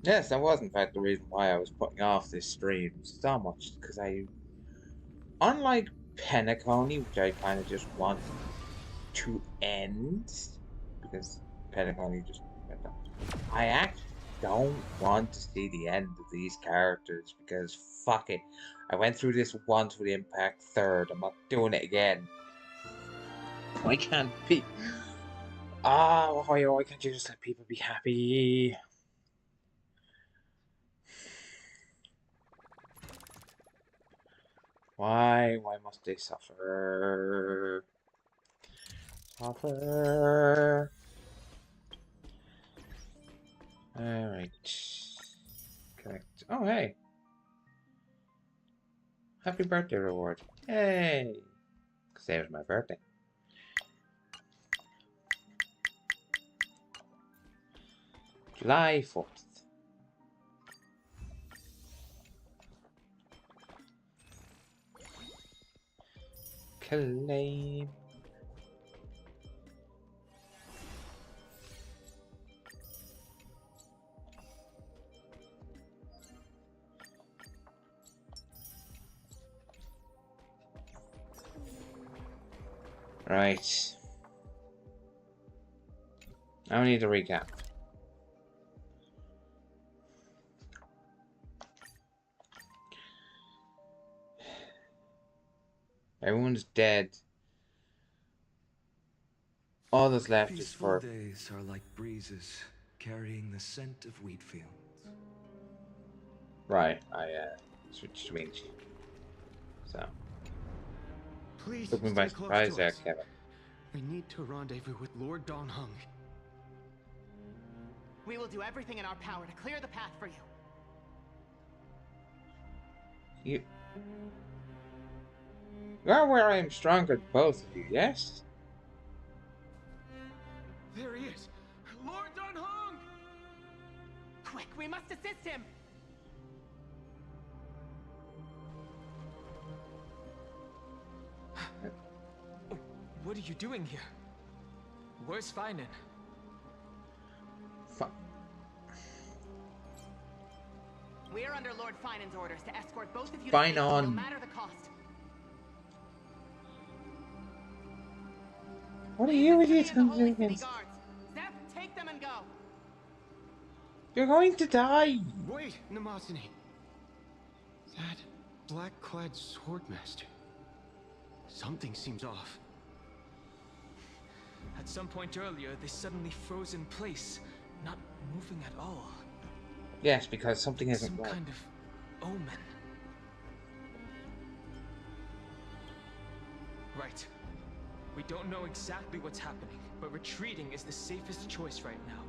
Yes, that was in fact the reason why I was putting off this stream so much, because unlike Penacony, which I kind of just want to end, because Penacony just went on. I actually don't want to see the end of these characters, because fuck it. I went through this once with Impact Third, I'm not doing it again. Why can't be... Ah, why can't you just let people be happy? Why must they suffer? Suffer. Alright. Correct. Oh, hey. Happy birthday reward. Hey. Because it was my birthday. July 4th. Claim. Right. I need to recap. Everyone's dead. All that's left is Peaceful for... days are like breezes carrying the scent of wheat fields. Right, I switched screens. So, Please took me by stay close surprise to there, us. Kevin. We need to rendezvous with Lord Don Hung. We will do everything in our power to clear the path for you. You are where I am stronger than both of you, yes? There he is! Lord Don Hung! Quick, we must assist him! What are you doing here? Where's Finan? We are under Lord Finan's orders to escort both of you Fine to safety, no on. matter the cost. What are Leave you this to me idiots and the going to do Holy City against? guards. Zeph, take them and go. You're going to die! Wait, Namazani. That black-clad swordmaster. Something seems off. At some point earlier, they suddenly froze in place, not moving at all. Yes, because something isn't Some right. kind of omen. Right. We don't know exactly what's happening, but retreating is the safest choice right now.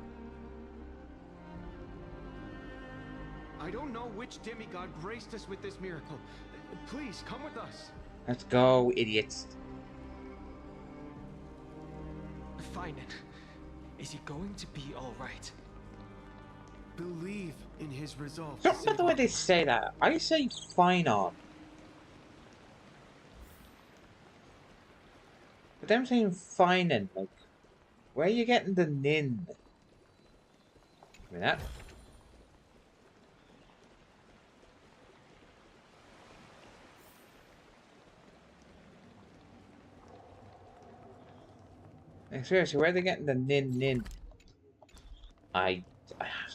I don't know which demigod graced us with this miracle. Please, come with us. Let's go, idiots. Finan, is he going to be alright? Believe in his resolve. Don't know the way they say that. I say fine on. But them saying fine and like, where are you getting the nin? I mean that. Like, seriously, where are they getting the nin? I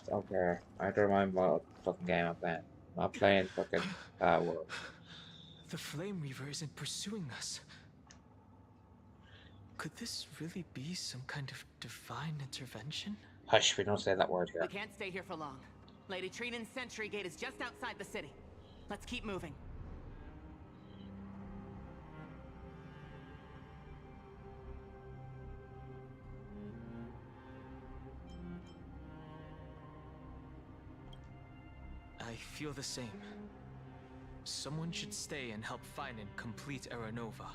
don't care. I don't mind what fucking game I'm playing. I'm not playing fucking World. The Flame Reaver isn't pursuing us. Could this really be some kind of divine intervention? Hush, we don't say that word here. We can't stay here for long. Lady Trinan's sentry gate is just outside the city. Let's keep moving. I feel the same. Someone should stay and help Finan complete Aranova.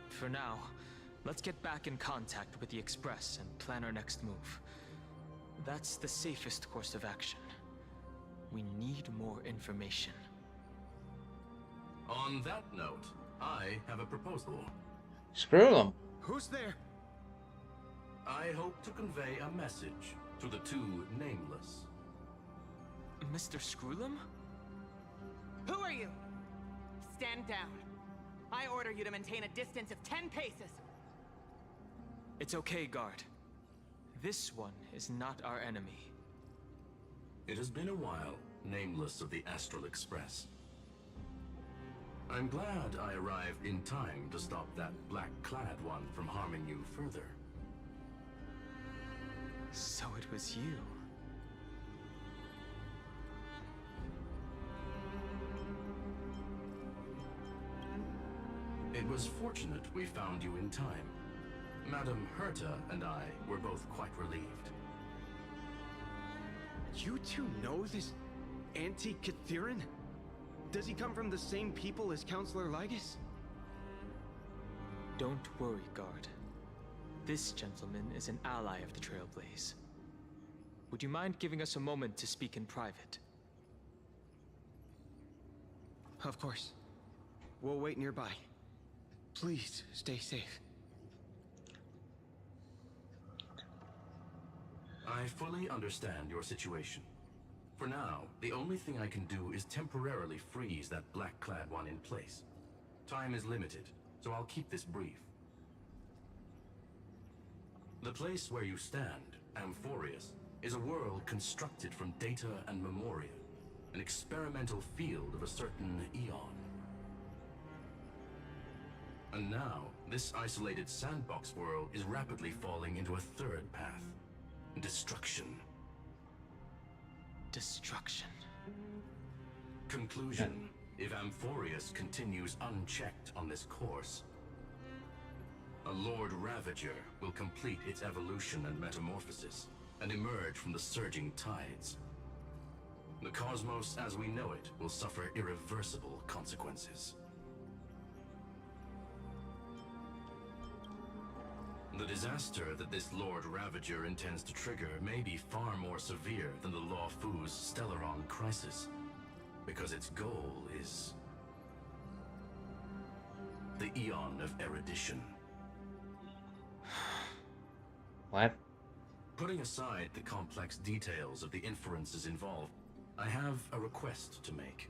For now, let's get back in contact with the Express and plan our next move. That's the safest course of action. We need more information. On that note, I have a proposal. Screw them. Who's there? I hope to convey a message to the two nameless. Mr. Screwlum? Who are you? Stand down. I order you to maintain a distance of 10 paces. It's okay, guard. This one is not our enemy. It has been a while, nameless of the Astral Express. I'm glad I arrived in time to stop that black-clad one from harming you further. So it was you. It was fortunate we found you in time. Madam Herta and I were both quite relieved. You two know this anti-Catharin? Does he come from the same people as Counselor Lygus? Don't worry, guard. This gentleman is an ally of the Trailblaze. Would you mind giving us a moment to speak in private? Of course. We'll wait nearby. Please, stay safe. I fully understand your situation. For now, the only thing I can do is temporarily freeze that black-clad one in place. Time is limited, so I'll keep this brief. The place where you stand, Amphorius, is a world constructed from data and memoria, an experimental field of a certain eon. And now, this isolated sandbox world is rapidly falling into a third path. Destruction. Destruction. Conclusion. If Amphorius continues unchecked on this course, a Lord Ravager will complete its evolution and metamorphosis, and emerge from the surging tides. The cosmos as we know it will suffer irreversible consequences. The disaster that this Lord Ravager intends to trigger may be far more severe than the Law Fu's Stellaron crisis, because its goal is the Eon of Erudition. What? Putting aside the complex details of the inferences involved, I have a request to make.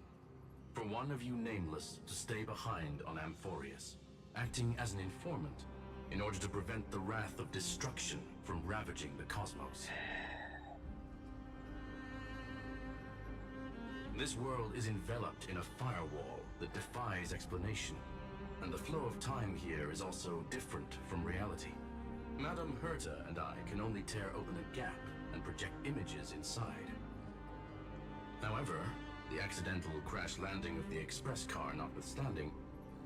For one of you nameless to stay behind on Amphorius, acting as an informant, in order to prevent the wrath of destruction from ravaging the cosmos. This world is enveloped in a firewall that defies explanation, and the flow of time here is also different from reality. Madam Herta and I can only tear open a gap and project images inside. However, the accidental crash landing of the express car notwithstanding,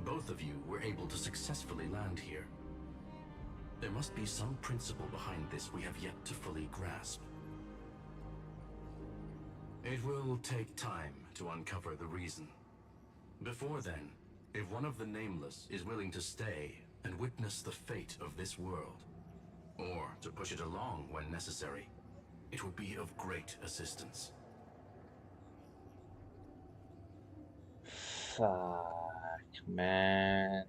both of you were able to successfully land here. There must be some principle behind this we have yet to fully grasp. It will take time to uncover the reason. Before then, if one of the Nameless is willing to stay and witness the fate of this world, or to push it along when necessary, it would be of great assistance. Fuck, man.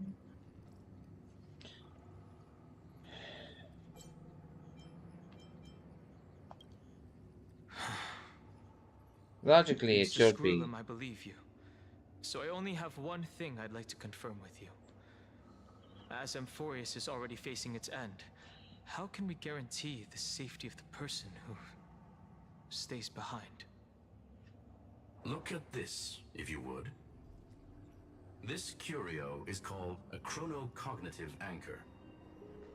Logically, it Mr. should be. Screwlum, I believe you. So I only have one thing I'd like to confirm with you. As Amphorius is already facing its end, how can we guarantee the safety of the person who stays behind? Look at this, if you would. This curio is called a chronocognitive anchor.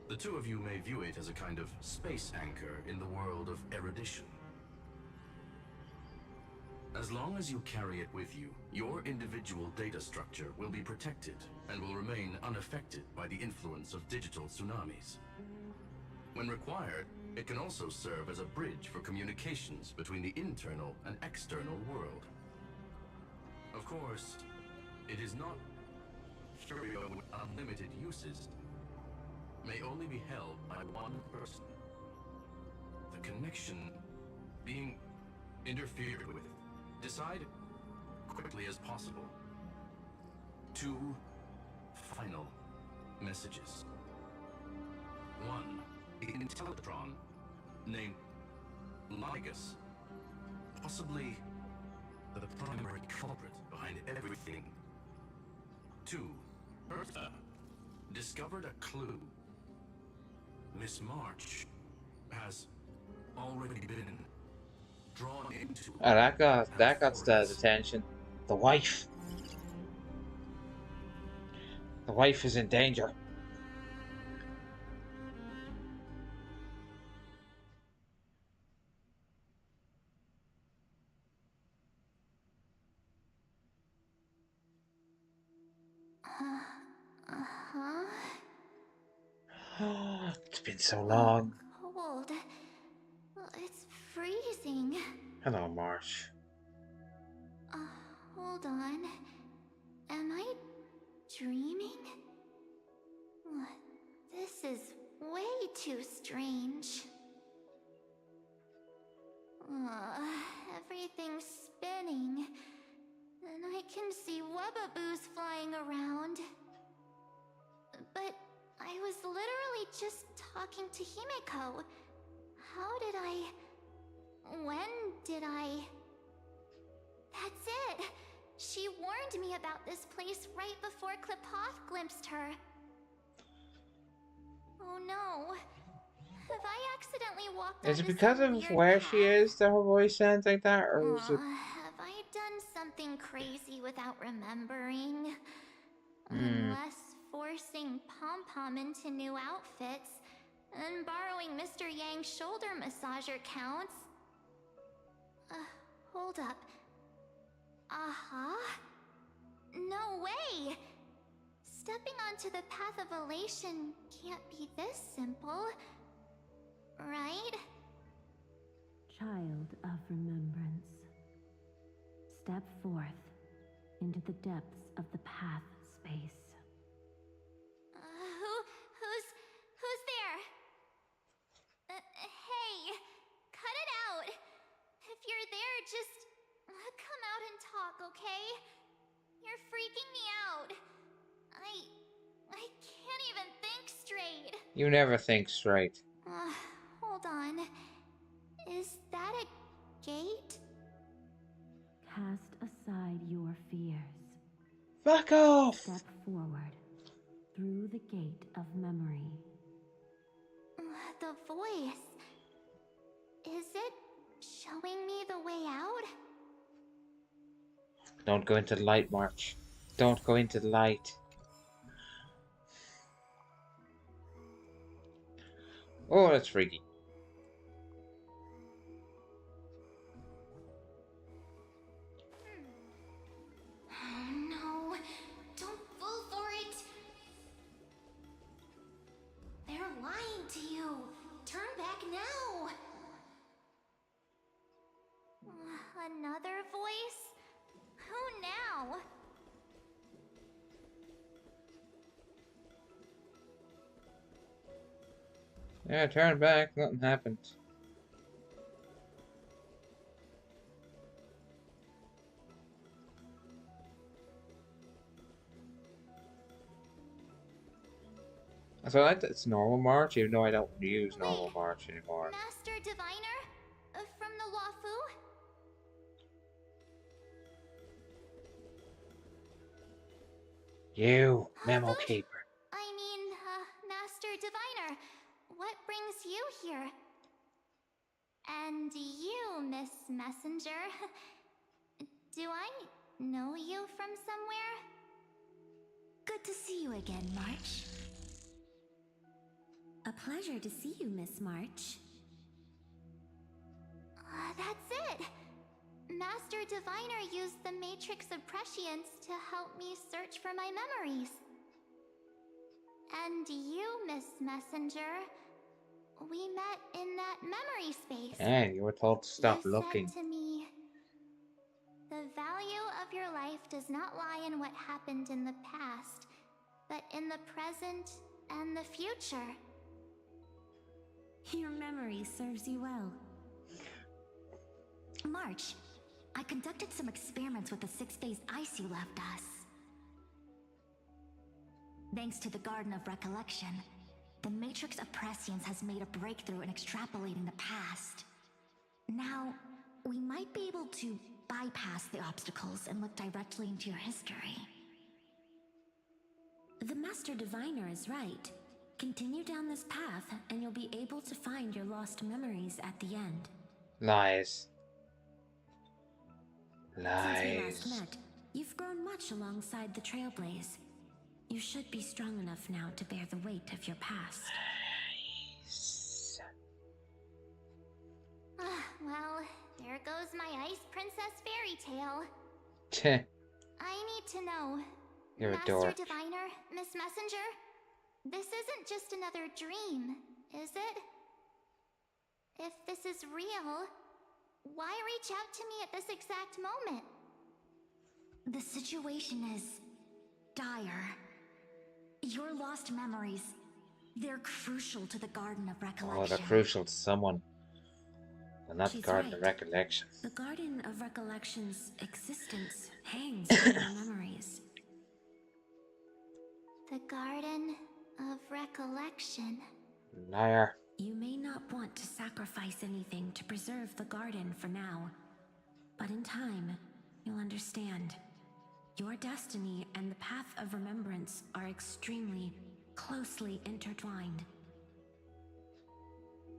The two of you may view it as a kind of space anchor in the world of erudition. As long as you carry it with you, your individual data structure will be protected and will remain unaffected by the influence of digital tsunamis. When required, it can also serve as a bridge for communications between the internal and external world. Of course, it is not curio with unlimited uses, may only be held by one person. The connection being interfered with. Decide quickly as possible. 2 final messages. 1. Intellatron named Ligus, possibly the primary culprit behind everything. 2. Eartha discovered a clue. Miss March has already been drawn into. Oh, that got Stella's attention. The wife. The wife is in danger. It's been so long. Cold. It's freezing. Hello, Marsh. Hold on. Am I dreaming? This is way too strange. Everything's spinning. And I can see webbaboos flying around. But I was literally just talking to Himeko. How did I... When did I... That's it! She warned me about this place right before Klipoth glimpsed her. Oh no. Have I accidentally walked Is it onto because some of weird where path? she is that her voice sounds like that, or is it... Have I done something crazy without remembering? Unless forcing Pom-Pom into new outfits and borrowing Mr. Yang's shoulder massager counts. Hold up. No way! Stepping onto the path of elation can't be this simple, right? Child of remembrance, step forth into the depths of the path space. Who's there? Hey, cut it out. If you're there, just come out and talk, okay? You're freaking me out. I can't even think straight. You never think straight. Hold on. Is that a gate? Cast aside your fears. Fuck off! Step forward through the gate of memory. The voice. Is it showing me the way out? Don't go into the light, March. Don't go into the light. Oh, that's freaky. Oh no, don't fall for it. They're lying to you. Turn back now. Another voice? Who now? Yeah, turn back. Nothing happened. So I like that it's normal March, even though I don't use normal March anymore. Master Diviner? From the Luofu? You, memo keeper. I mean, Master Diviner, what brings you here? And you, Miss Messenger, do I know you from somewhere? Good to see you again, March. A pleasure to see you, Miss March. That's it! Master Diviner used the Matrix of Prescience to help me search for my memories. And you, Miss Messenger, we met in that memory space. And you were told to stop You looking. said to me, the value of your life does not lie in what happened in the past, but in the present and the future. Your memory serves you well. March, I conducted some experiments with the 6-phase ice you left us. Thanks to the Garden of Recollection, the Matrix of Prescience has made a breakthrough in extrapolating the past. Now, we might be able to bypass the obstacles and look directly into your history. The Master Diviner is right. Continue down this path, and you'll be able to find your lost memories at the end. Lies. Since we last Lies. met, you've grown much alongside the Trailblaze. You should be strong enough now to bear the weight of your past. Well, there goes my Ice Princess fairy tale. Tch. I need to know, You're a Master dork. Diviner, Miss Messenger, this isn't just another dream, is it? If this is real, why reach out to me at this exact moment? The situation is dire. Your lost memories, they're crucial to the Garden of Recollection. Oh, they're crucial to someone. And not the She's Garden of right. Recollection. The Garden of Recollection's existence hangs on your memories. The Garden of Recollection. Liar. You may not want to sacrifice anything to preserve the garden for now, but in time, you'll understand. Your destiny and the path of remembrance are extremely, closely intertwined.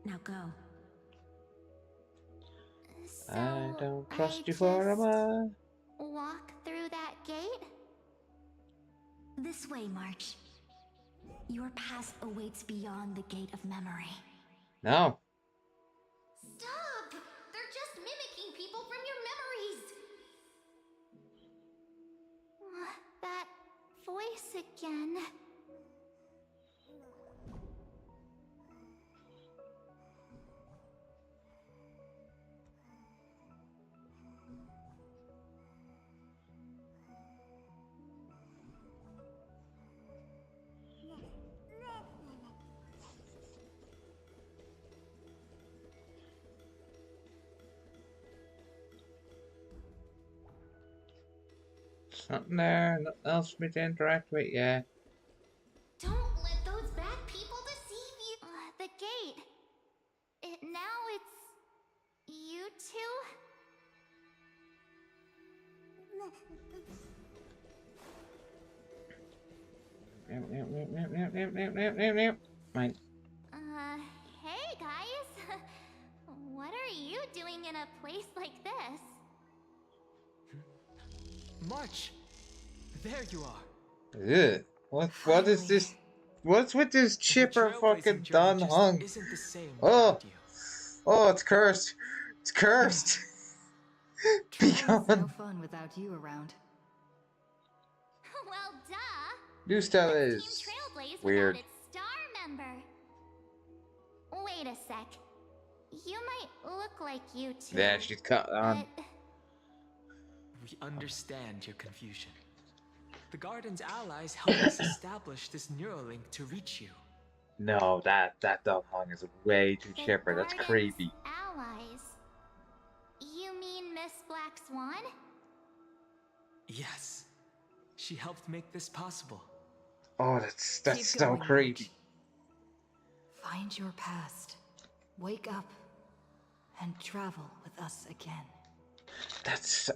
Now go. So I don't trust I you for a just moment. walk through that gate? This way, March. Your past awaits beyond the gate of memory. No. Stop! They're just mimicking people from your memories! That voice again. Nothing there. Nothing else for me to interact with. Yeah. Don't let those bad people deceive you. The gate. Now it's you two? Right. Hey guys. What are you doing in a place like this? March! There you are. Ugh. What is this? What's with this chipper The trailblazing fucking journey Don just Hung? isn't the same Oh. without you. Oh, it's cursed. It's cursed. Traveling's no Beyond. fun without you around. Well, duh. New style What's is Team Trailblaze weird. without its star member? Wait a sec. You might look like you two. Yeah, she's cut on. but We understand your confusion. The Garden's allies helped us establish this Neuralink to reach you. No, that Don Hung is way too the chipper. That's Garden's creepy. Allies. You mean Miss Black Swan? Yes. She helped make this possible. Oh, that's Keep so going, creepy. March. Find your past. Wake up. And travel with us again. That's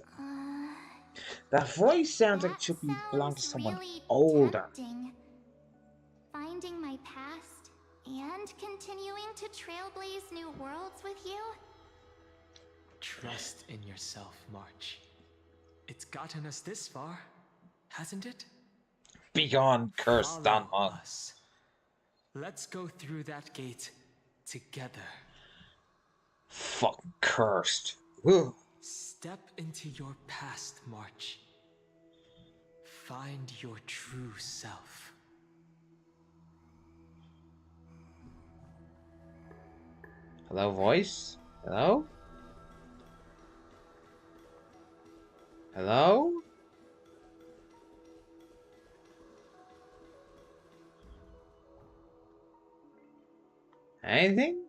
that voice sounds like it should be belong to someone older. Tempting. Finding my past and continuing to trailblaze new worlds with you? Trust in yourself, March. It's gotten us this far, hasn't it? Begone, cursed Don Follow Hung. us. Let's go through that gate together. Fucking cursed. Ugh. Step into your past, March. Find your true self. Hello, voice? Hello? Hello? Anything?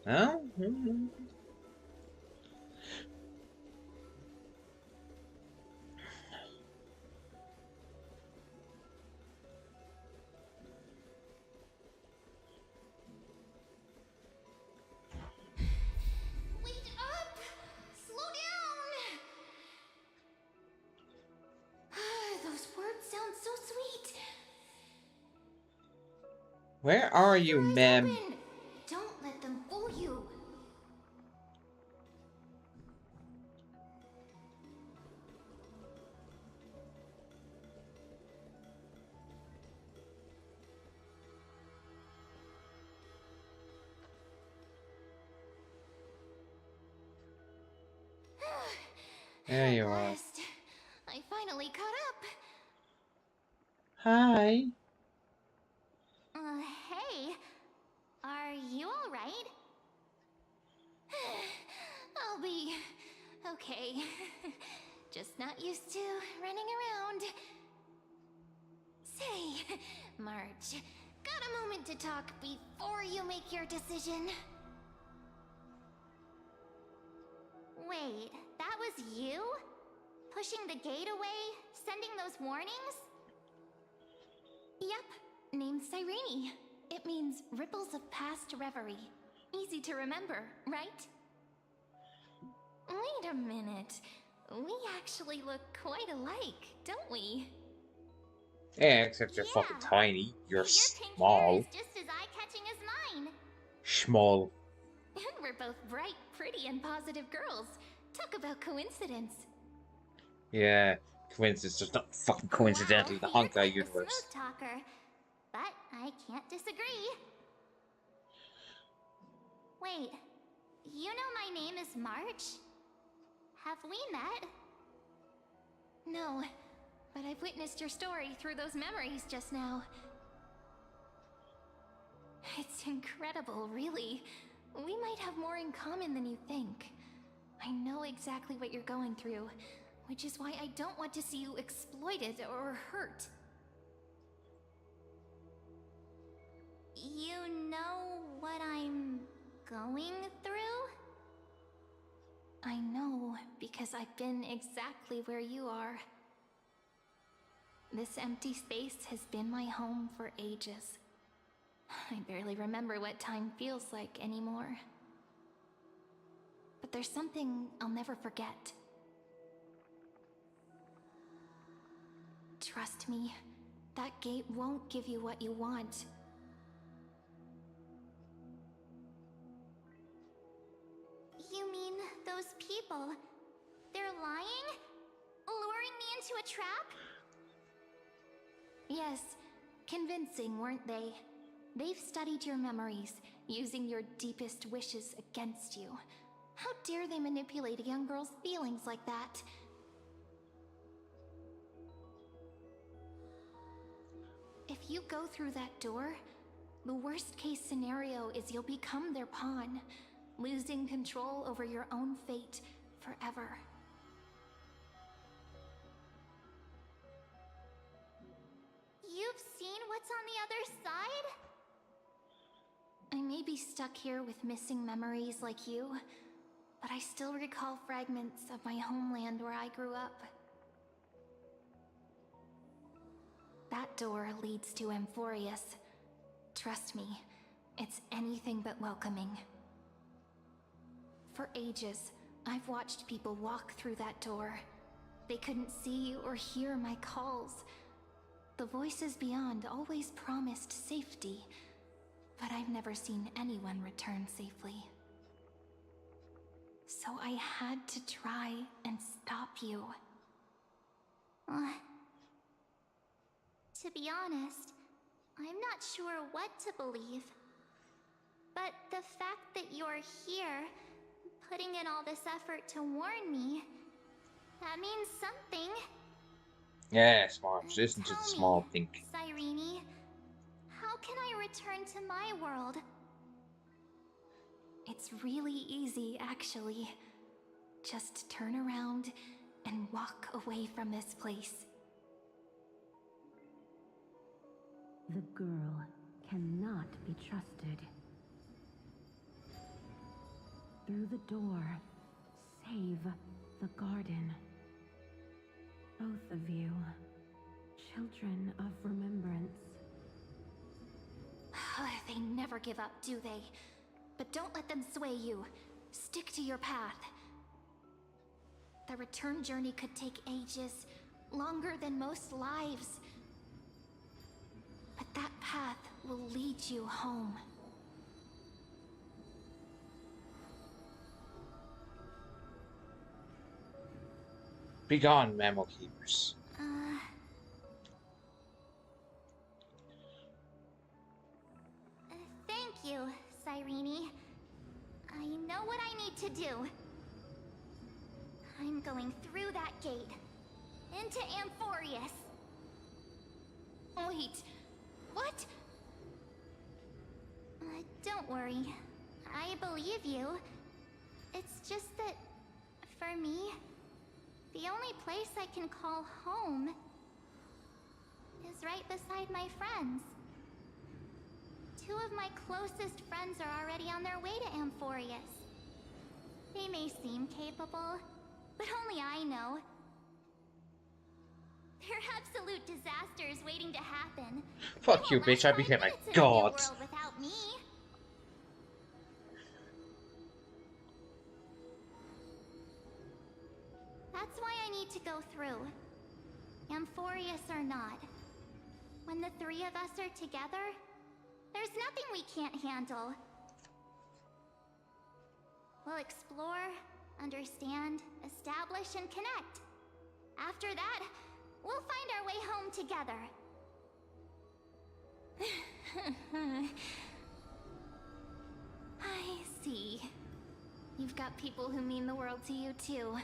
Oh? Mhm. Wait up! Slow down! Those words sound so sweet. Where are Keep you, your eyes ma'am? open. Don't let them fool you. There At you are. last, I finally caught up. Hi. Hey, are you all right? I'll be okay. Just not used to running around. Say, March, got a moment to talk before you make your decision? Wait, that was you? Pushing the gate away? Sending those warnings? Yep, name's Cyrene. It means ripples of past reverie. Easy to remember, right? Wait a minute. We actually look quite alike, don't we? Yeah, except you're fucking Yeah. tiny. You're Your pink hair small. is just as eye-catching as mine. Small. And we're both bright, pretty, and positive girls. Talk about coincidence. Yeah, coincidence. There's not fucking coincidental in the Wow, you're Honkai quite the universe. smooth talker. But I can't disagree. Wait, you know my name is March? Have we met? No, but I've witnessed your story through those memories just now. It's incredible, really. We might have more in common than you think. I know exactly what you're going through, which is why I don't want to see you exploited or hurt. You know what I'm going through? I know, because I've been exactly where you are. This empty space has been my home for ages. I barely remember what time feels like anymore. But there's something I'll never forget. Trust me, that gate won't give you what you want. You mean those people? They're lying? Luring me into a trap? Yes, convincing, weren't they? They've studied your memories, using your deepest wishes against you. How dare they manipulate a young girl's feelings like that? If you go through that door, the worst case scenario is you'll become their pawn, losing control over your own fate forever. You've seen what's on the other side? I may be stuck here with missing memories like you, but I still recall fragments of my homeland where I grew up. That door leads to Amphorius. Trust me, it's anything but welcoming. For ages, I've watched people walk through that door. They couldn't see or hear my calls. The voices beyond always promised safety, but I've never seen anyone return safely. So I had to try and stop you. To be honest, I'm not sure what to believe. But the fact that you're here, putting in all this effort to warn me, that means something. Yes, March. Listen to the Tell small me, think. Cyrene, how can I return to my world? It's really easy, actually. Just turn around and walk away from this place. The girl cannot be trusted. through the door. Save the garden. Both of you, children of remembrance. They never give up, do they? But don't let them sway you. Stick to your path. The return journey could take ages, longer than most lives. But that path will lead you home. Begone, Mammal Keepers. Thank you, Cyrene. I know what I need to do. I'm going through that gate. Into Amphorius. Wait, what? Don't worry. I believe you. It's just that, for me, the only place I can call home is right beside my friends. Two of my closest friends are already on their way to Amphorius. They may seem capable, but only I know. They're absolute disasters waiting to happen. Fuck you, bitch. I became a god. Without me. That's why I need to go through. Amphorius or not. When the three of us are together, there's nothing we can't handle. We'll explore, understand, establish, and connect. After that, we'll find our way home together. I see. You've got people who mean the world to you, too.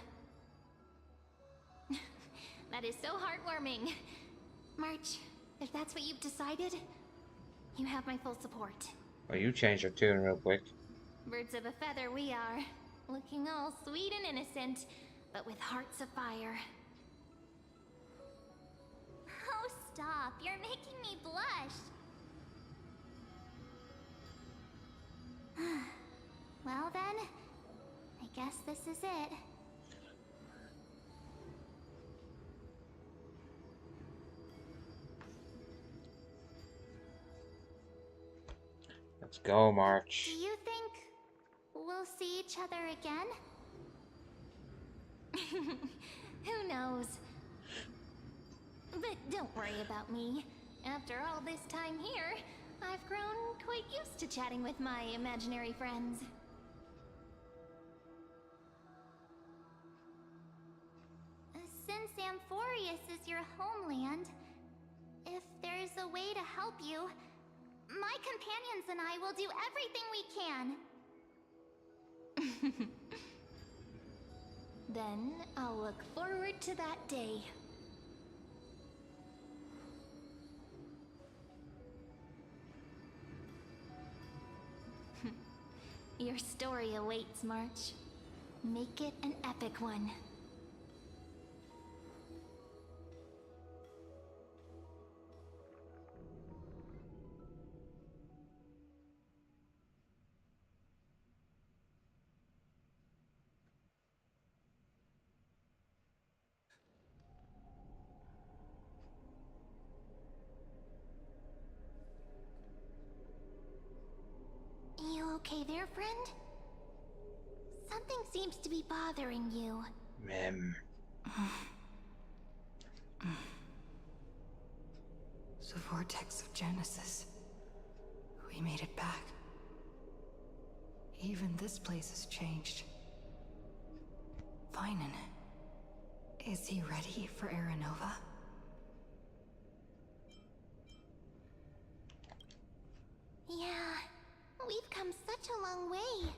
That is so heartwarming. March, if that's what you've decided, you have my full support. Well, you changed your tune real quick. Birds of a feather we are. Looking all sweet and innocent, but with hearts of fire. Oh, stop. You're making me blush. Well then, I guess this is it. Let's go, March. Do you think we'll see each other again? Who knows? But don't worry about me. After all this time here, I've grown quite used to chatting with my imaginary friends. Since Amphorius is your homeland, if there's a way to help you, my companions and I will do everything we can. Then I'll look forward to that day. Your story awaits, March. Make it an epic one. You okay there, friend? Something seems to be bothering you. Mem. The vortex of Genesis. We made it back. Even this place has changed. Finan. Is he ready for Aranova? Yeah, we've come such a long way.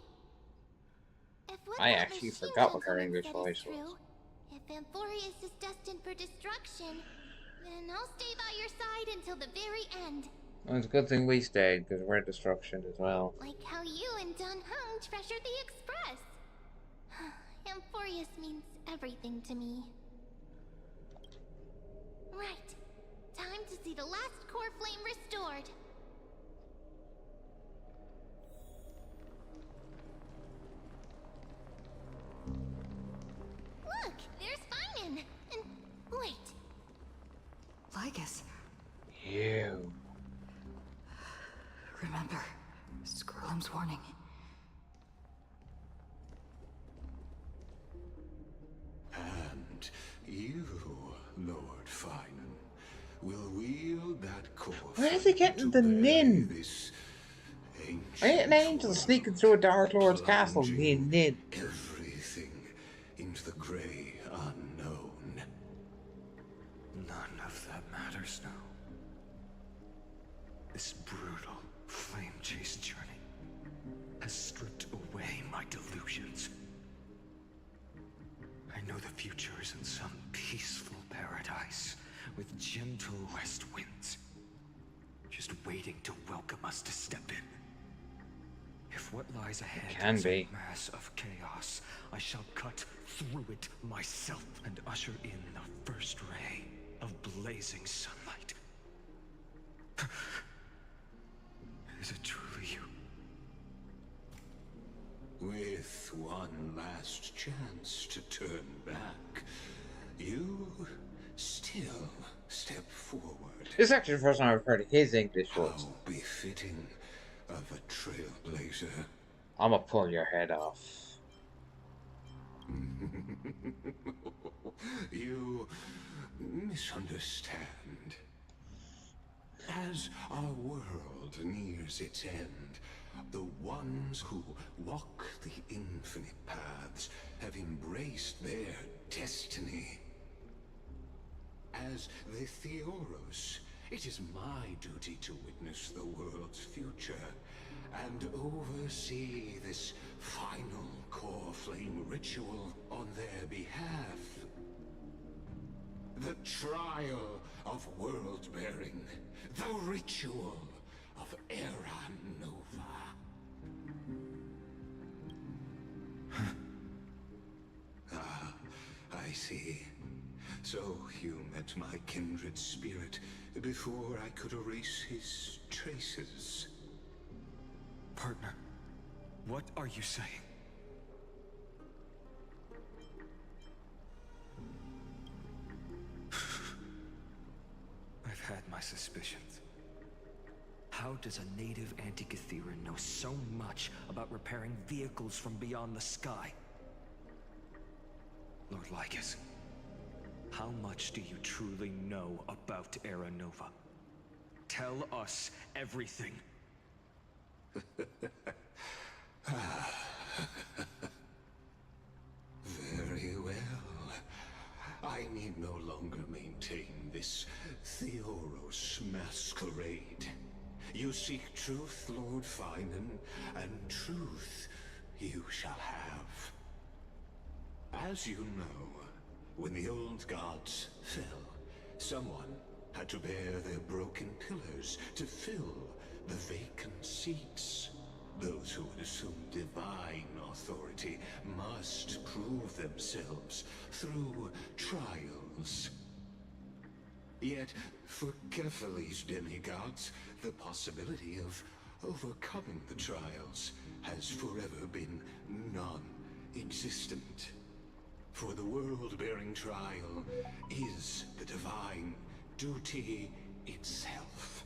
If what I that actually machine forgot what her gentleman English said voice is true, if Amphorius is destined for destruction, then I'll stay by your side until the very end. Well, it's a good thing we stayed, because we're destruction as well. Like how you and Dun Hung treasured the Express. Amphorius means everything to me. Right. Time to see the last core flame restored. You. Remember, Skirlim's warning. And you, Lord Finan, will wield that core. Where are they getting the Nin? I ain't an angel sneaking through a Dark Lord's castle, me and Nin. Everything into the grey unknown. None of that matters now. This brutal, flame-chased journey has stripped away my delusions. I know the future is in some peaceful paradise with gentle west winds, just waiting to welcome us to step in. If what lies ahead is a mass of chaos, I shall cut through it myself and usher in the first ray of blazing sunlight. Is it truly you? With one last chance to turn back, you still step forward. This is actually the first time I've heard his English words. How befitting of a trailblazer. I'm gonna pull your head off. You misunderstand. As our world nears its end, the ones who walk the infinite paths have embraced their destiny. As the Theoros, it is my duty to witness the world's future and oversee this final core flame ritual on their behalf. The trial of world-bearing, the ritual of Era Nova. I see. So you met my kindred spirit before I could erase his traces. Partner, what are you saying? I've had my suspicions. How does a native Antikytheran know so much about repairing vehicles from beyond the sky? Lord Lycus, how much do you truly know about Era Nova? Tell us everything. Very well. I need no longer maintain this Theoros masquerade. You seek truth, Lord Finan, and truth you shall have. As you know, when the old gods fell, someone had to bear their broken pillars to fill the vacant seats. Those who would assume divine authority must prove themselves through trials. Yet, for Kefali's demigods, the possibility of overcoming the trials has forever been non-existent. For the world-bearing trial is the divine duty itself.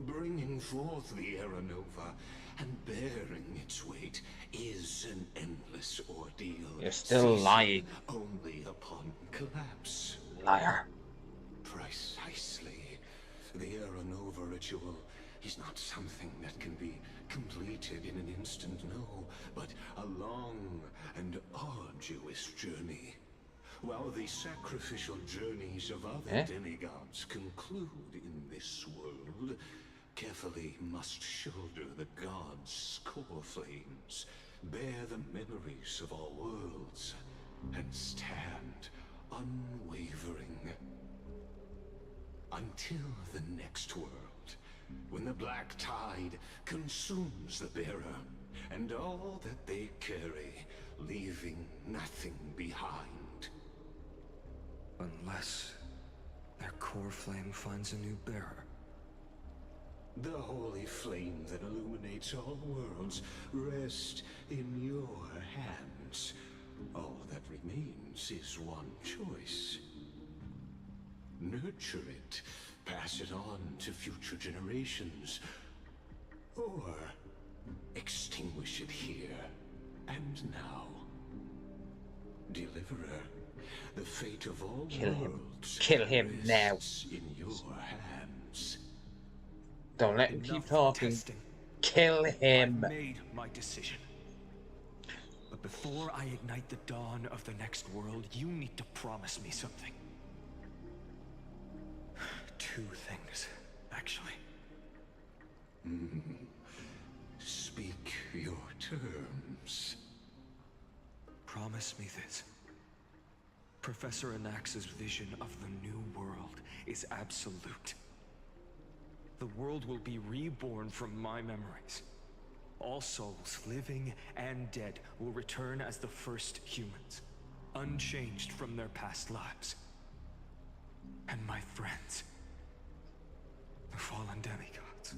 Bringing forth the Era Nova and bearing its weight is an endless ordeal. You're still lying. Only upon collapse. Liar. Precisely. The Era Nova ritual is not something that can be completed in an instant, no, but a long and arduous journey. While the sacrificial journeys of other demigods conclude in this world, Kefali must shoulder the gods' core flames, bear the memories of all worlds, and stand unwavering. Until the next world, when the black tide consumes the bearer, and all that they carry, leaving nothing behind. Unless their core flame finds a new bearer. The holy flame that illuminates all worlds rests in your hands. All that remains is one choice. Nurture it, pass it on to future generations, or extinguish it here and now. Deliverer, the fate of all worlds Kill him now. rests in your hands. Don't let him keep Enough talking. testing. Kill him. I've made my decision. But before I ignite the dawn of the next world, you need to promise me something. Two things, actually. Speak your terms. Promise me this. Professor Anax's vision of the new world is absolute. The world will be reborn from my memories. All souls, living and dead, will return as the first humans, unchanged from their past lives. And my friends, the fallen demigods,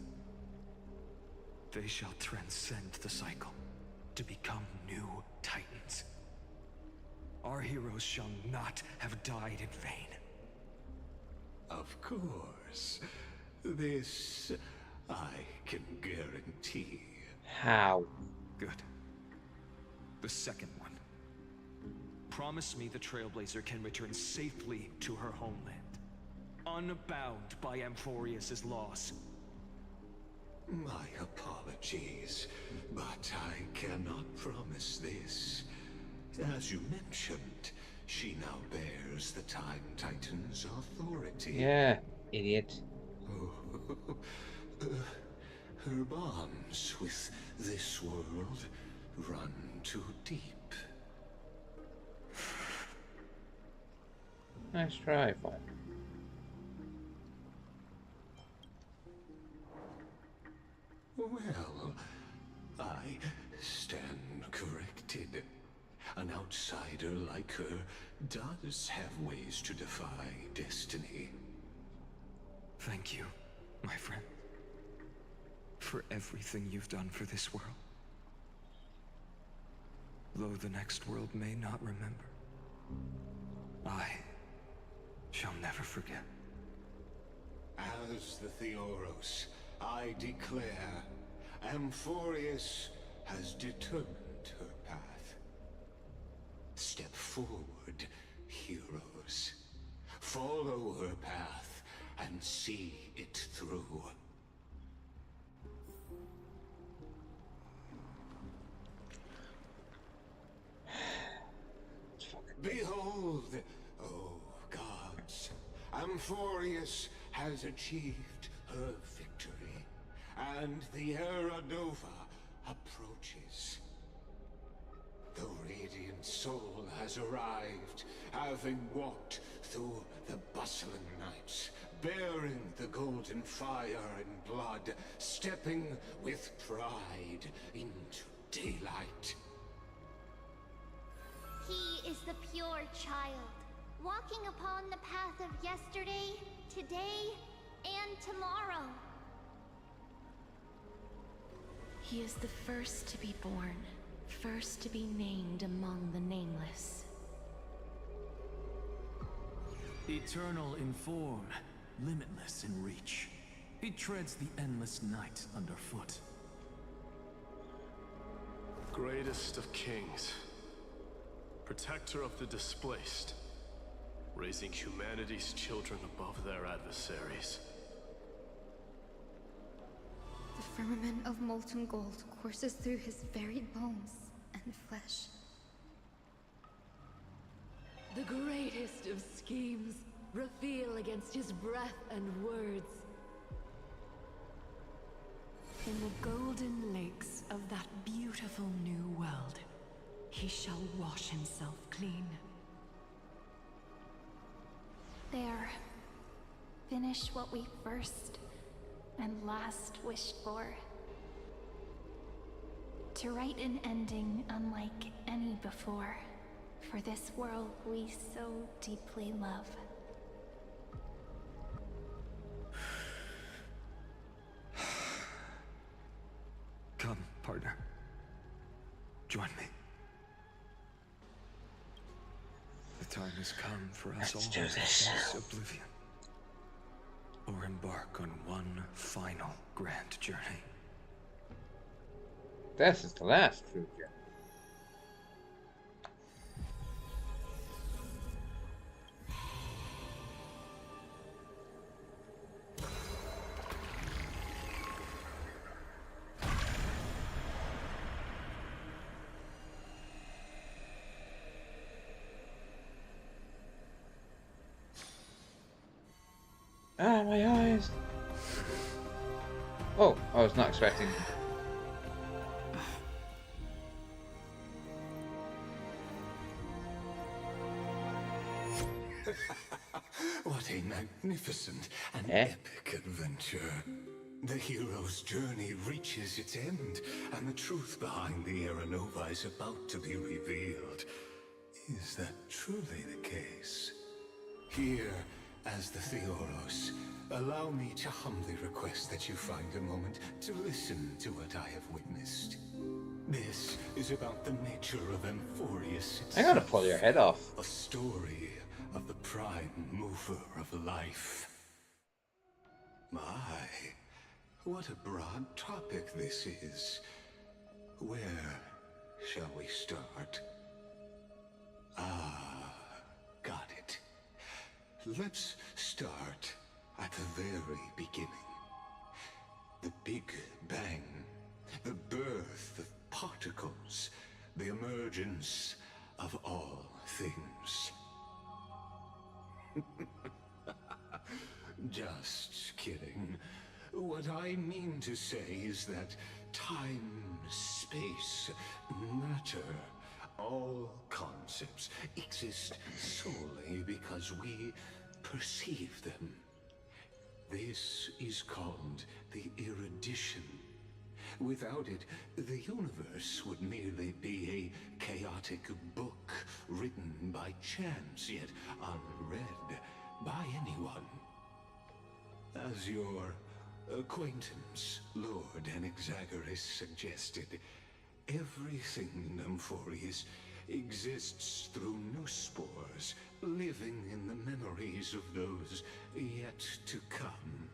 they shall transcend the cycle to become new titans. Our heroes shall not have died in vain. Of course. This I can guarantee. How? Good. The second one. Promise me the Trailblazer can return safely to her homeland, unbound by Amphorius's loss. My apologies, but I cannot promise this. As you mentioned, she now bears the Time Titan's authority. Yeah, idiot. Her bonds with this world run too deep. Nice try, fun. Well, I stand corrected. An outsider like her does have ways to defy destiny. Thank you, my friend, for everything you've done for this world. Though the next world may not remember, I shall never forget. As the Theoros, I declare, Amphorius has determined her path. Step forward, heroes. Follow her path and see it through. Behold, oh gods, Amphorius has achieved her victory, and the Era Nova approaches. The Radiant Soul has arrived, having walked through the bustling nights, bearing the golden fire and blood, stepping with pride into daylight. He is the pure child, walking upon the path of yesterday, today, and tomorrow. He is the first to be born, first to be named among the nameless. Eternal in form, limitless in reach. He treads the endless night underfoot. Greatest of kings. Protector of the displaced. Raising humanity's children above their adversaries. The firmament of molten gold courses through his very bones and flesh. The greatest of schemes reveal against his breath and words. In the golden lakes of that beautiful new world, he shall wash himself clean. There. Finish what we first and last wished for. To write an ending unlike any before, for this world we so deeply love. Come, partner. Join me. The time has come for us all Let's do to this. face oblivion. or embark on one final grand journey. This is the last true journey. Ah, my eyes! Oh, I was not expecting. What a magnificent and epic adventure. The hero's journey reaches its end, and the truth behind the Aranova is about to be revealed. Is that truly the case? Here, as the Theoros, allow me to humbly request that you find a moment to listen to what I have witnessed. This is about the nature of Amphorius itself. I gotta pull your head off. A story of the prime mover of life. My, what a broad topic this is. Where shall we start? Ah, got it. Let's start at the very beginning. The Big Bang. The birth of particles. The emergence of all things. Just kidding. What I mean to say is that time, space, matter, all concepts exist solely because we perceive them. This is called the erudition. Without it, the universe would merely be a chaotic book written by chance, yet unread by anyone. As your acquaintance, Lord Anaxagoras, suggested, everything in Amphorius exists through noospores, living in the memories of those yet to come.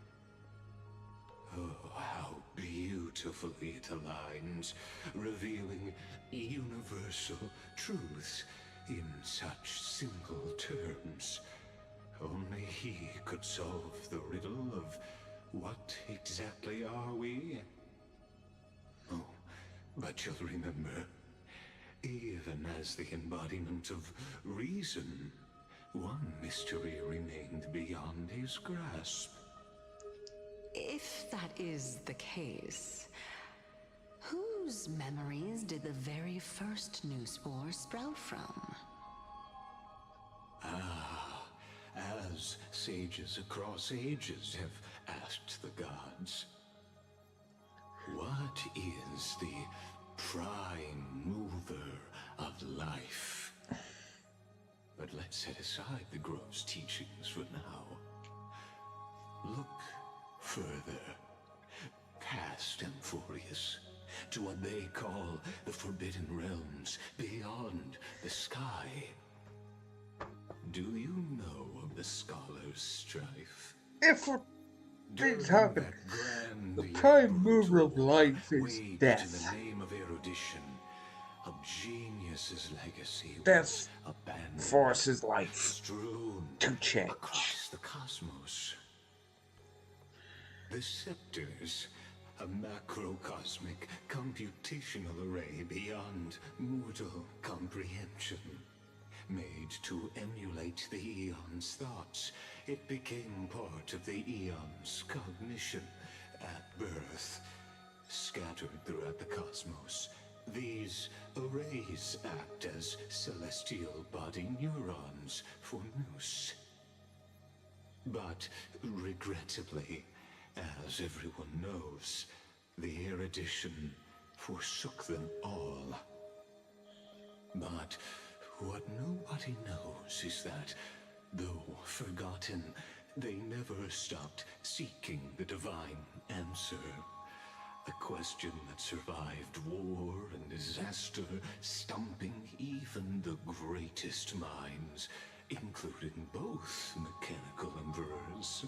Oh, how beautifully it aligns, revealing universal truths in such simple terms. Only he could solve the riddle of what exactly are we? Oh, but you'll remember, even as the embodiment of reason, one mystery remained beyond his grasp. If that is the case, whose memories did the very first new spore sprout from? Ah, as sages across ages have asked the gods, what is the prime mover of life? But let's set aside the gross teachings for now. Look further, past Amphorius, to what they call the Forbidden Realms beyond the sky. Do you know of the Scholar's strife? If things happen, the prime mover of life is death. In the name of erudition, of genius's legacy, Death abandoned, forces life strewn to change. Across the cosmos. The scepters, a macrocosmic computational array beyond mortal comprehension. Made to emulate the Eon's thoughts, it became part of the Eon's cognition at birth. Scattered throughout the cosmos, these arrays act as celestial body neurons for Nous. But regrettably, as everyone knows, the erudition forsook them all. But what nobody knows is that, though forgotten, they never stopped seeking the divine answer. A question that survived war and disaster, stumping even the greatest minds, including both mechanical emperors.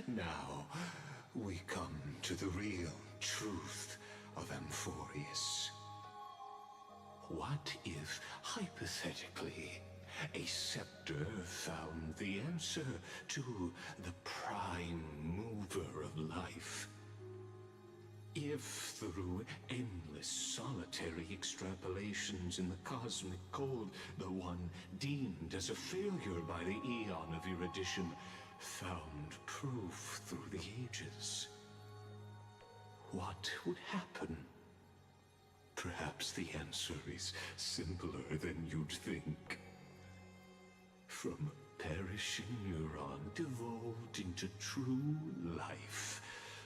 Now, we come to the real truth of Amphorius. What if, hypothetically, a scepter found the answer to the prime mover of life? If through endless solitary extrapolations in the cosmic code, the one deemed as a failure by the Eon of Erudition found proof through the ages, what would happen? Perhaps the answer is simpler than you'd think. From a perishing neuron devolved into true life,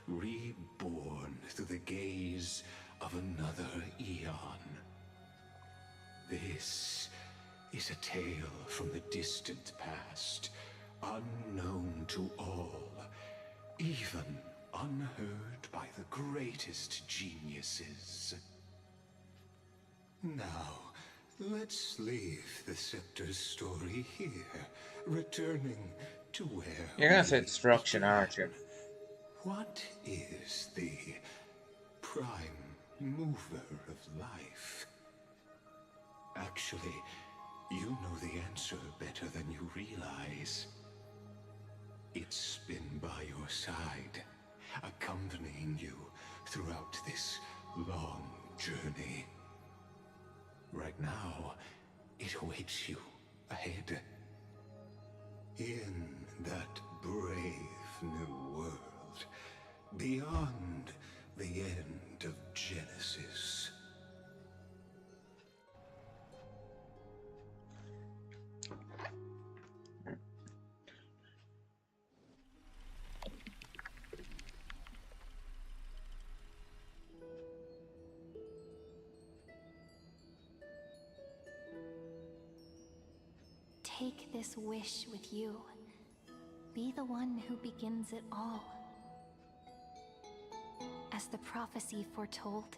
reborn through the gaze of another eon. This is a tale from the distant past, unknown to all, even unheard by the greatest geniuses. Now, let's leave the Scepter's story here, returning to where You're gonna say destruction, aren't you? What is the prime mover of life? Actually, you know the answer better than you realize. It's been by your side, accompanying you throughout this long journey. Right now, it awaits you ahead. In that brave new world, beyond the end of Genesis. Take this wish with you. Be the one who begins it all. As the prophecy foretold,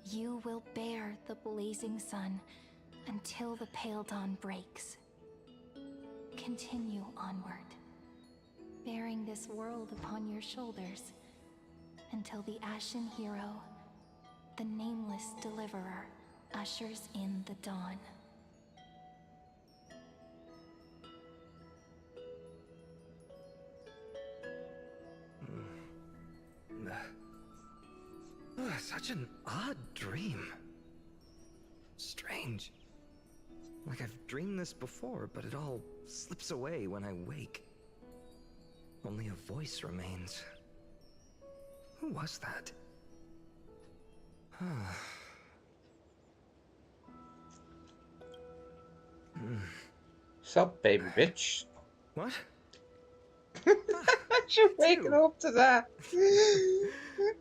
you will bear the blazing sun until the pale dawn breaks. Continue onward, bearing this world upon your shoulders, until the Ashen Hero, the nameless deliverer, ushers in the dawn. Such an odd dream. Strange. Like I've dreamed this before, but it all slips away when I wake. Only a voice remains. Who was that? Sup, baby bitch? What? You're waking up to that.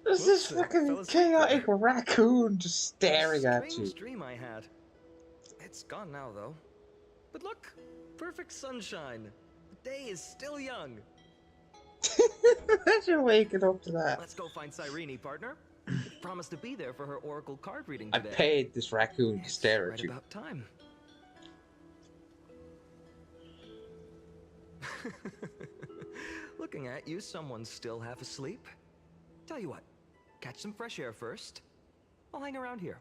There's this fucking chaotic raccoon just staring at you. Strange dream I had. It's gone now, though. But look, perfect sunshine. The day is still young. You're waking up to that. Let's go find Cyrene, partner. Promised to be there for her oracle card reading I today. paid this raccoon to stare at Right you. about time. Looking at you, someone's still half asleep. Tell you what, catch some fresh air first. I'll hang around here.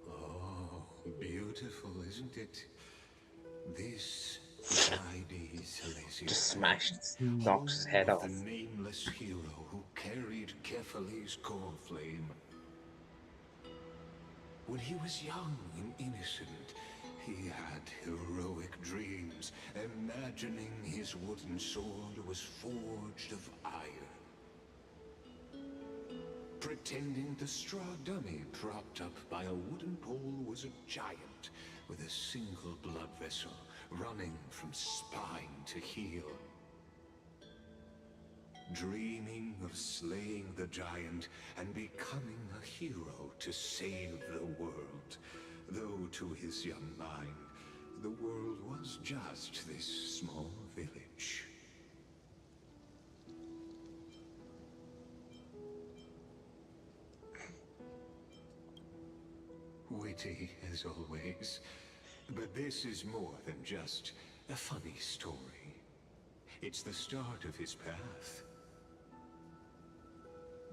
Oh, beautiful, isn't it? This is Ides Celestia. Just smashed, knocks his head off. The nameless hero who carried Kephale's core flame. When he was young and innocent, he had heroic dreams, imagining his wooden sword was forged of iron. Pretending the straw dummy propped up by a wooden pole was a giant with a single blood vessel running from spine to heel. Dreaming of slaying the giant and becoming a hero to save the world. Though to his young mind, the world was just this small village. witty as always. But this is more than just a funny story. It's the start of his path.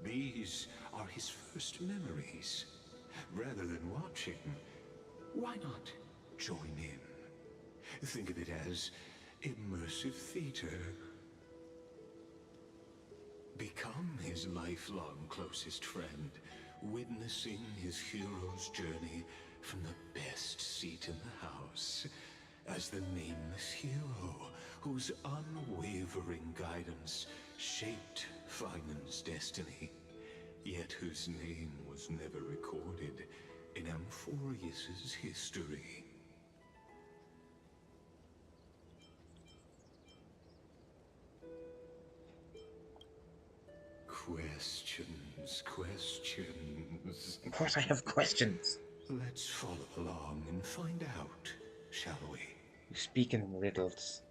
These are his first memories. Rather than watching, why not join in? Think of it as immersive theater. Become his lifelong closest friend, witnessing his hero's journey from the best seat in the house, as the nameless hero whose unwavering guidance shaped Finen's destiny, yet whose name was never recorded in Amphorius's history. Questions. Of course I have questions. Let's follow along and find out, shall we? You speak in riddles.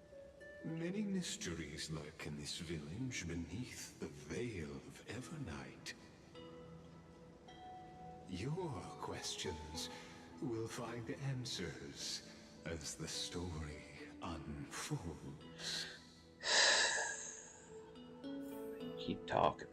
Many mysteries lurk in this village beneath the veil of Evernight. Your questions will find answers as the story unfolds. Keep talking.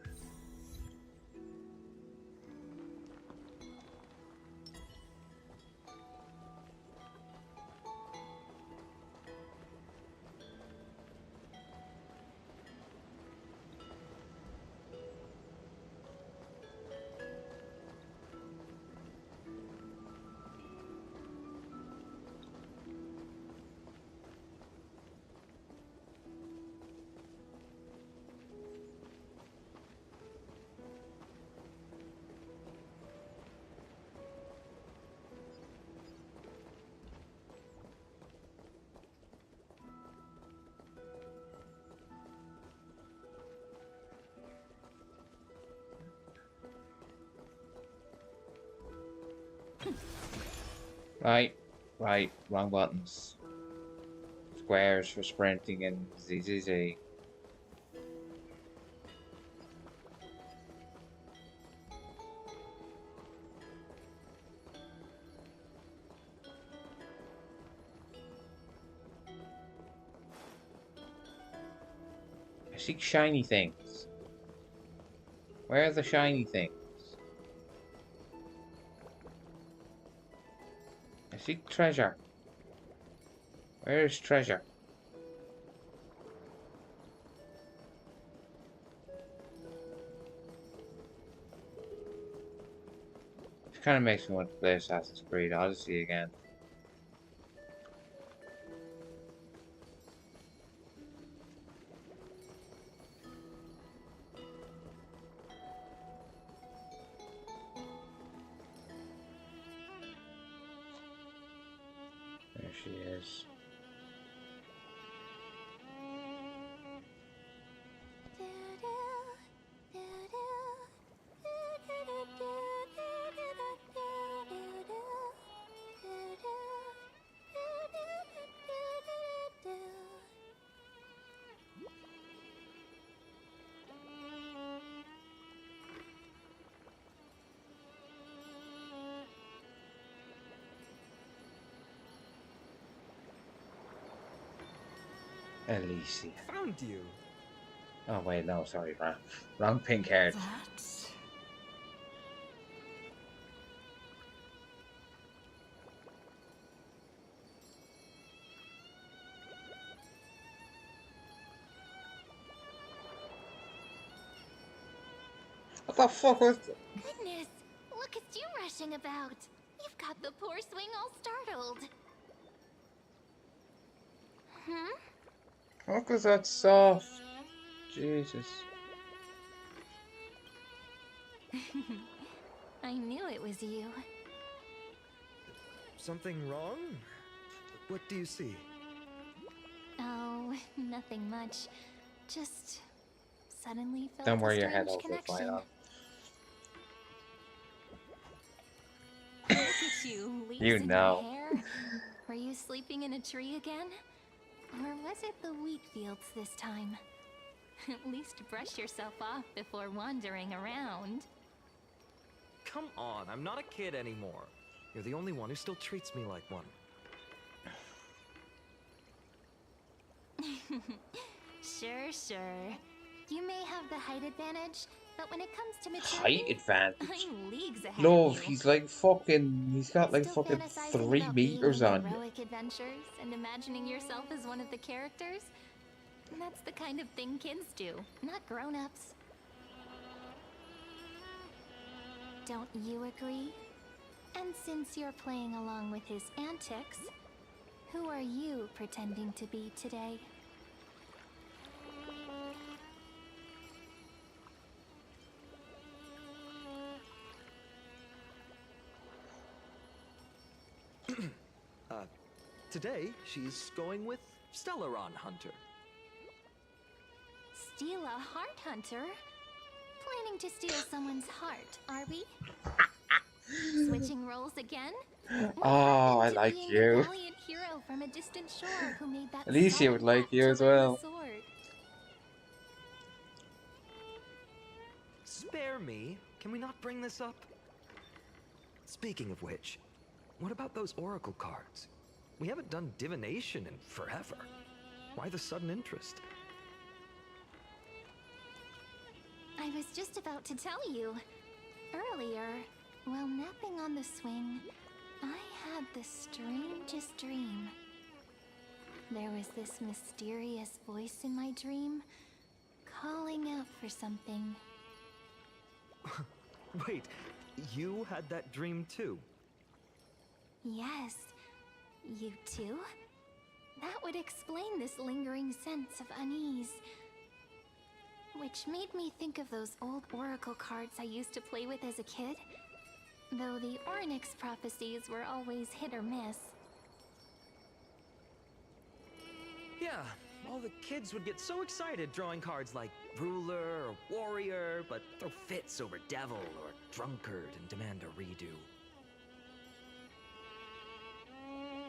Right, wrong buttons. Squares for sprinting and ZZZ. I see shiny things. Where are the shiny things? I seek treasure. Where is treasure? This kind of makes me want to play Assassin's Creed Odyssey again. There she is. Alicia. Found you. Oh wait, no, sorry, wrong pink hair. That's... What the fuck was that? Goodness, look at you rushing about. You've got the poor swing all startled. Hmm? Look at that soft. Jesus. I knew it was you. Something wrong? What do you see? Oh, nothing much. Just suddenly felt Don't a worry, your head strange will go flying connection. off. Look at you, leaves You in know. your hair. Were you sleeping in a tree again? Or was it the wheat fields this time? At least brush yourself off before wandering around. Come on, I'm not a kid anymore. You're the only one who still treats me like one. Sure. You may have the height advantage, but when it comes to Height maturity, advantage. I'm leagues ahead of Love, you. he's like fucking. He's got like Still fucking fantasizing 3 about being meters in on you. heroic adventures and imagining yourself as one of the characters? That's the kind of thing kids do, not grown-ups. Don't you agree? And since you're playing along with his antics, who are you pretending to be today? Today, she's going with Stellaron Hunter. Steal a heart hunter? Planning to steal someone's heart, are we? Switching roles again? Oh, I To like being you. the valiant hero from a distant shore who made that Alicia would solid like pact you to as learn the well. sword. Spare me. Can we not bring this up? Speaking of which, what about those oracle cards? We haven't done divination in forever. Why the sudden interest? I was just about to tell you. Earlier, while napping on the swing, I had the strangest dream. There was this mysterious voice in my dream, calling out for something. Wait, you had that dream too? Yes, you too? That would explain this lingering sense of unease. Which made me think of those old oracle cards I used to play with as a kid. Though the Ornyx prophecies were always hit or miss. Yeah, all the kids would get so excited drawing cards like ruler or warrior, but throw fits over devil or drunkard and demand a redo.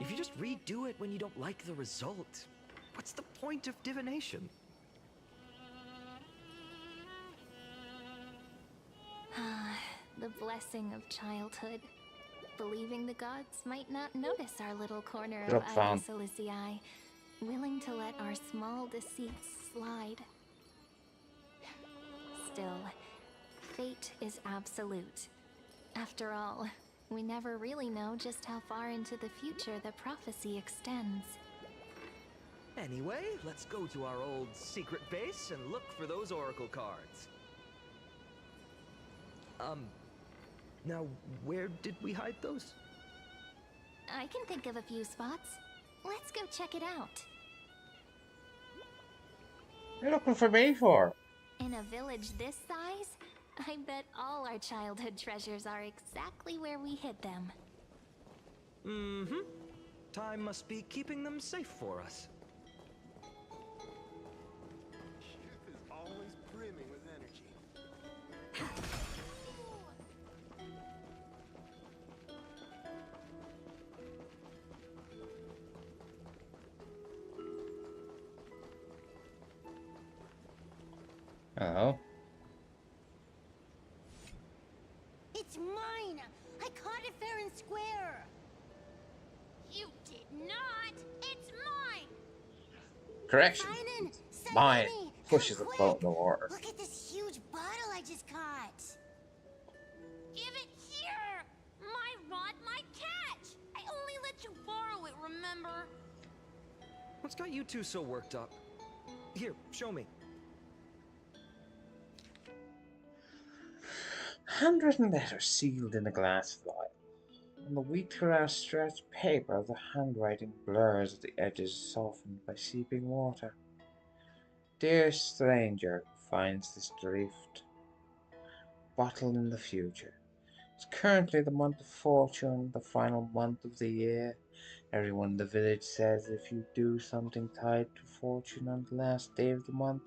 If you just redo it when you don't like the result, what's the point of divination? The blessing of childhood. Believing the gods might not notice our little corner of Ivy Silicii, willing to let our small deceits slide. Still, fate is absolute. After all, we never really know just how far into the future the prophecy extends. Anyway, let's go to our old secret base and look for those oracle cards. Now, where did we hide those? I can think of a few spots. Let's go check it out. What are you looking for me for? In a village this size, I bet all our childhood treasures are exactly where we hid them. Mm-hmm. Time must be keeping them safe for us. Ship is always brimming with energy. Oh. It's mine! I caught it fair and square! You did not! It's mine! Correction. Simon! Mine Simon, pushes the come boat in quick! the water. Look at this huge bottle I just caught! Give it here! My rod, my catch! I only let you borrow it, remember? What's got you two so worked up? Here, show me. Handwritten letters sealed in a glass vial. On the wheatgrass stretched paper, the handwriting blurs at the edges, softened by seeping water. Dear stranger who finds this drift, bottle in the future. It's currently the month of fortune, the final month of the year. Everyone in the village says if you do something tied to fortune on the last day of the month,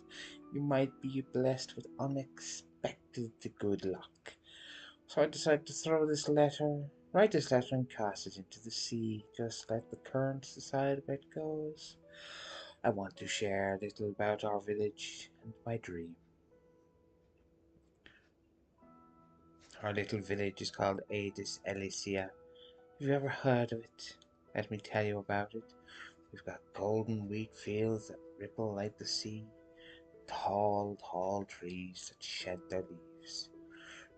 you might be blessed with unexpected good luck. So I decided to write this letter and cast it into the sea. Just let the currents decide where it goes. I want to share a little about our village and my dream. Our little village is called Adis Elysia. Have you ever heard of it? Let me tell you about it. We've got golden wheat fields that ripple like the sea, tall, tall trees that shed their leaves.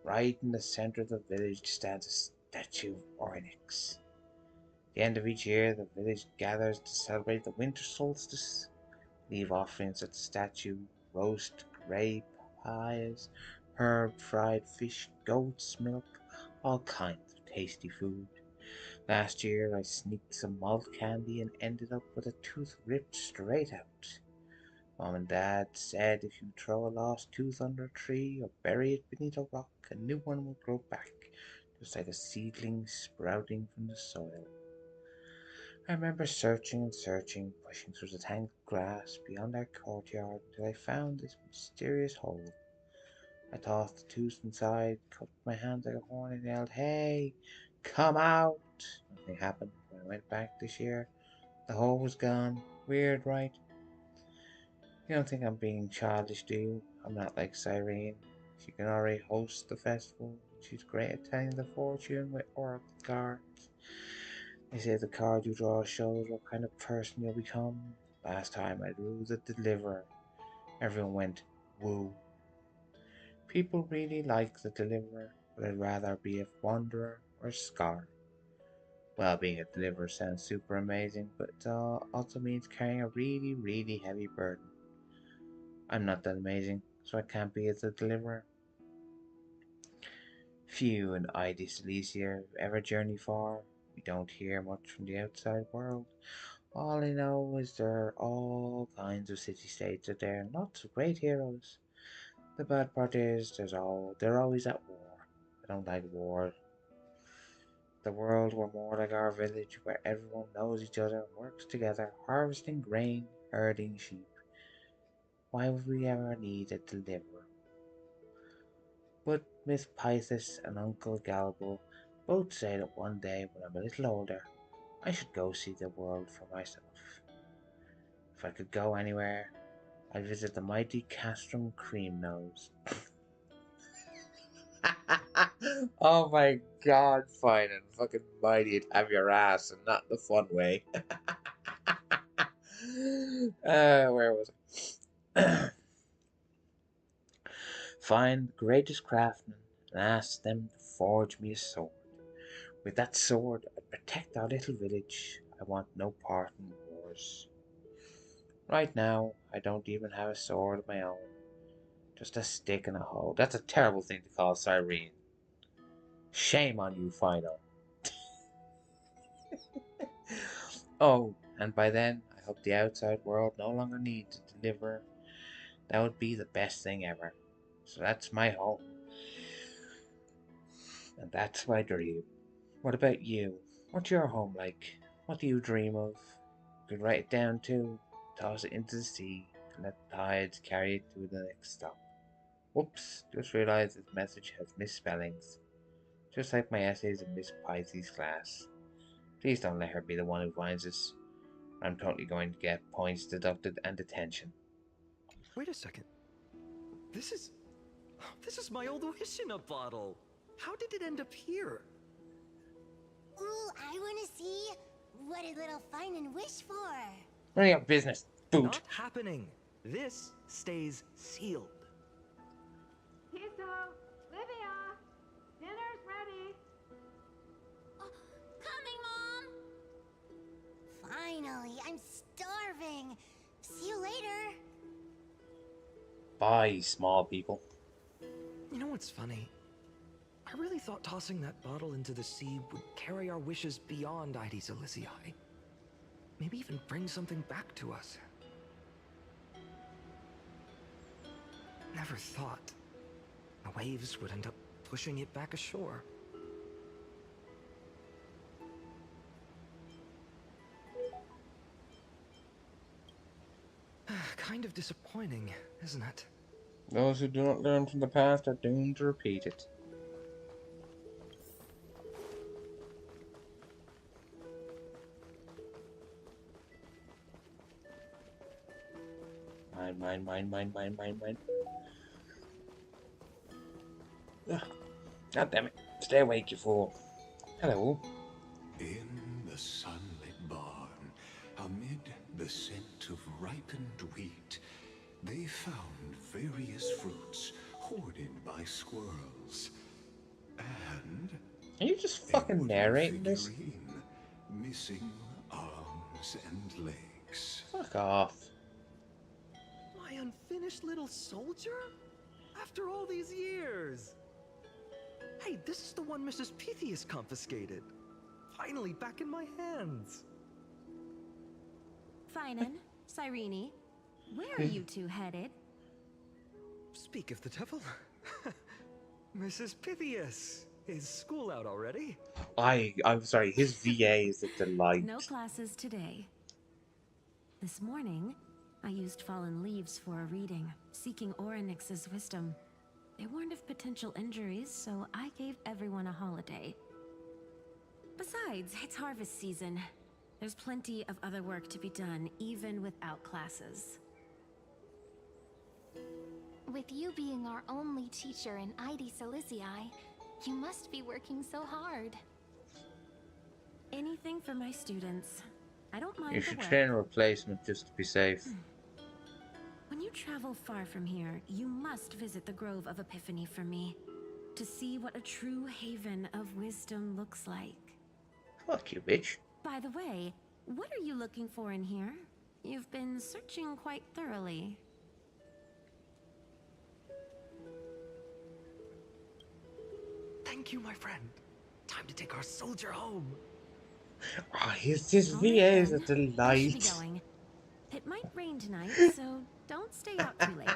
Right in the center of the village stands a statue of Oryx. At the end of each year, the village gathers to celebrate the winter solstice, leave offerings at the statue, roast grape pies, herb fried fish, goat's milk, all kinds of tasty food. Last year, I sneaked some malt candy and ended up with a tooth ripped straight out. Mom and Dad said if you throw a lost tooth under a tree or bury it beneath a rock, a new one will grow back, just like a seedling sprouting from the soil. I remember searching and searching, pushing through the tangled grass beyond our courtyard until I found this mysterious hole. I tossed the tooth inside, cupped my hand like a horn, and yelled, "Hey, come out!" Nothing happened. When I went back this year, the hole was gone. Weird, right? You don't think I'm being childish, do you? I'm not like Cyrene. She can already host the festival. She's great at telling the fortune with oracle cards. They say the card you draw shows what kind of person you'll become. Last time I drew the Deliverer. Everyone went, woo. People really like the Deliverer, but I'd rather be a Wanderer or a Scholar. Well, being a Deliverer sounds super amazing, but it also means carrying a really, really heavy burden. I'm not that amazing, so I can't be as a Deliverer. Few in ID Cilicia ever journey far. We don't hear much from the outside world. All I know is there are all kinds of city-states out there and lots of great heroes. The bad part is they're always at war. I don't like war. The world were more like our village where everyone knows each other and works together, harvesting grain, herding sheep. Why would we ever need a deliverer? But Miss Pythis and Uncle Galbo both say that one day when I'm a little older, I should go see the world for myself. If I could go anywhere, I'd visit the mighty Castrum Cream Nose. Oh my god, fine and fucking mighty and have your ass and not the fun way. Where was I? Find the greatest craftsmen and ask them to forge me a sword. With that sword, I'd protect our little village. I want no part in wars. Right now, I don't even have a sword of my own. Just a stick and a hoe. That's a terrible thing to call Cyrene. Shame on you, Phino. Oh, and by then, I hope the outside world no longer needs a deliverer. That would be the best thing ever. So that's my home. And that's my dream. What about you? What's your home like? What do you dream of? You could write it down too. Toss it into the sea and let the tides carry it to the next stop. Whoops, just realized this message has misspellings. Just like my essays in Miss Pisces' class. Please don't let her be the one who finds us. I'm totally going to get points deducted and detention. Wait a second. This is my old wish in a bottle. How did it end up here? Ooh, I wanna see what did little Finan wish for? None of your business, food. Not happening. This stays sealed. Tiso, Livia, dinner's ready. Oh, coming, Mom! Finally, I'm starving. See you later. Bye, small people. You know what's funny? I really thought tossing that bottle into the sea would carry our wishes beyond Ides Elysiae. Maybe even bring something back to us. Never thought the waves would end up pushing it back ashore. Kind of disappointing, isn't it? Those who do not learn from the past are doomed to repeat it. Mine. Ugh. God damn it. Stay awake, you fool. Hello. In the sunlit barn, amid the scent of ripened wheat, they found various fruits hoarded by squirrels. And Are you just fucking narrating this? figurine missing arms and legs. Fuck off. My unfinished little soldier? After all these years! Hey, this is the one Mrs. Pythias confiscated. Finally back in my hands. Finan, Cyrene, where are you two headed? Speak of the devil. Mrs. Pythias, is school out already? I'm sorry, his VA is a delight. No classes today. This morning, I used fallen leaves for a reading, seeking Orynyx's wisdom. They warned of potential injuries, so I gave everyone a holiday. Besides, it's harvest season. There's plenty of other work to be done, even without classes. With you being our only teacher in ID Silicii, you must be working so hard. Anything for my students. I don't mind You the should work. train a replacement just to be safe. When you travel far from here, you must visit the Grove of Epiphany for me, to see what a true haven of wisdom looks like. Fuck you, bitch. By the way, what are you looking for in here? You've been searching quite thoroughly. Thank you, my friend. Time to take our soldier home. His VA is a I should be delight. going. It might rain tonight, so don't stay out too late.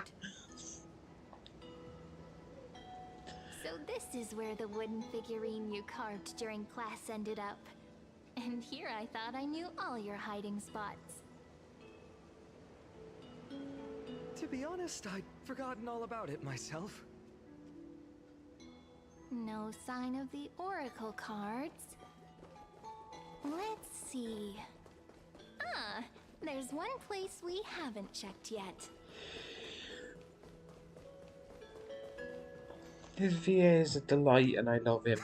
So this is where the wooden figurine you carved during class ended up. And here I thought I knew all your hiding spots. To be honest, I'd forgotten all about it myself. No sign of the oracle cards. Let's see. Ah, there's one place we haven't checked yet. His VA is a delight and I love him.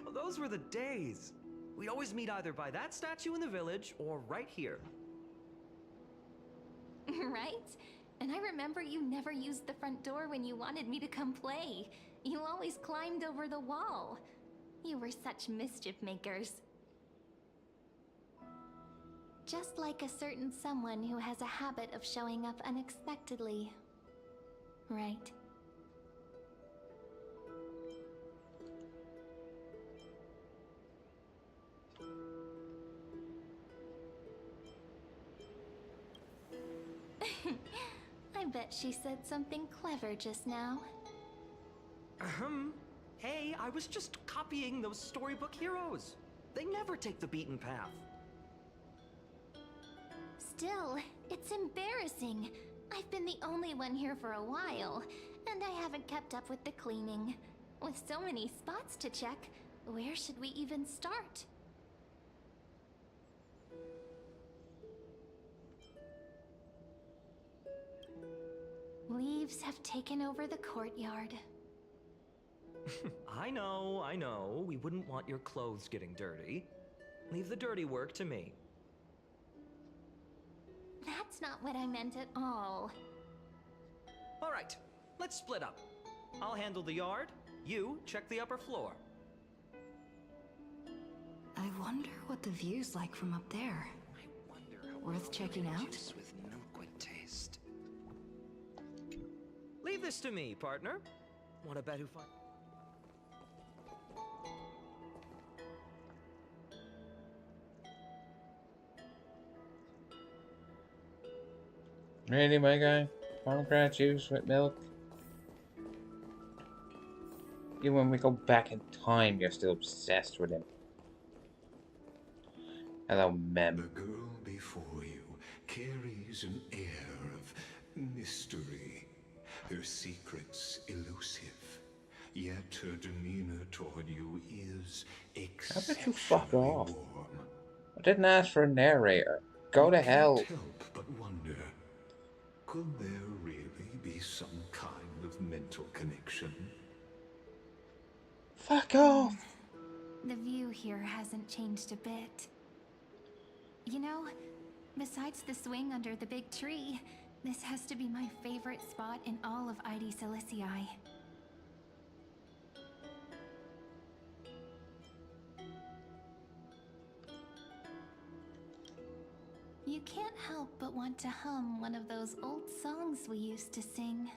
Well, those were the days. We'd always meet either by that statue in the village or right here. Right? And I remember you never used the front door when you wanted me to come play. You always climbed over the wall. You were such mischief makers. Just like a certain someone who has a habit of showing up unexpectedly. Right? I bet she said something clever just now. Hey, I was just copying those storybook heroes. They never take the beaten path. Still, it's embarrassing. I've been the only one here for a while, and I haven't kept up with the cleaning. With so many spots to check, where should we even start? Leaves have taken over the courtyard. I know. We wouldn't want your clothes getting dirty. Leave the dirty work to me. That's not what I meant at all. All right, let's split up. I'll handle the yard. You check the upper floor. I wonder what the view's like from up there. Worth checking out? With no good taste. Leave this to me, partner. Want to bet who finds... Really, my guy? Pomegranate juice with milk? Even when we go back in time, you're still obsessed with him. Hello, Mem. The girl before you carries an air of mystery. Her secrets elusive. Yet her demeanor toward you is How about you fuck exceptionally off? warm. I didn't ask for a narrator. Go to hell. Can't help but wonder, could there really be some kind of mental connection? Fuck off. The view here hasn't changed a bit. You know, besides the swing under the big tree, this has to be my favorite spot in all of ID Silicii. You can't help but want to hum one of those old songs we used to sing.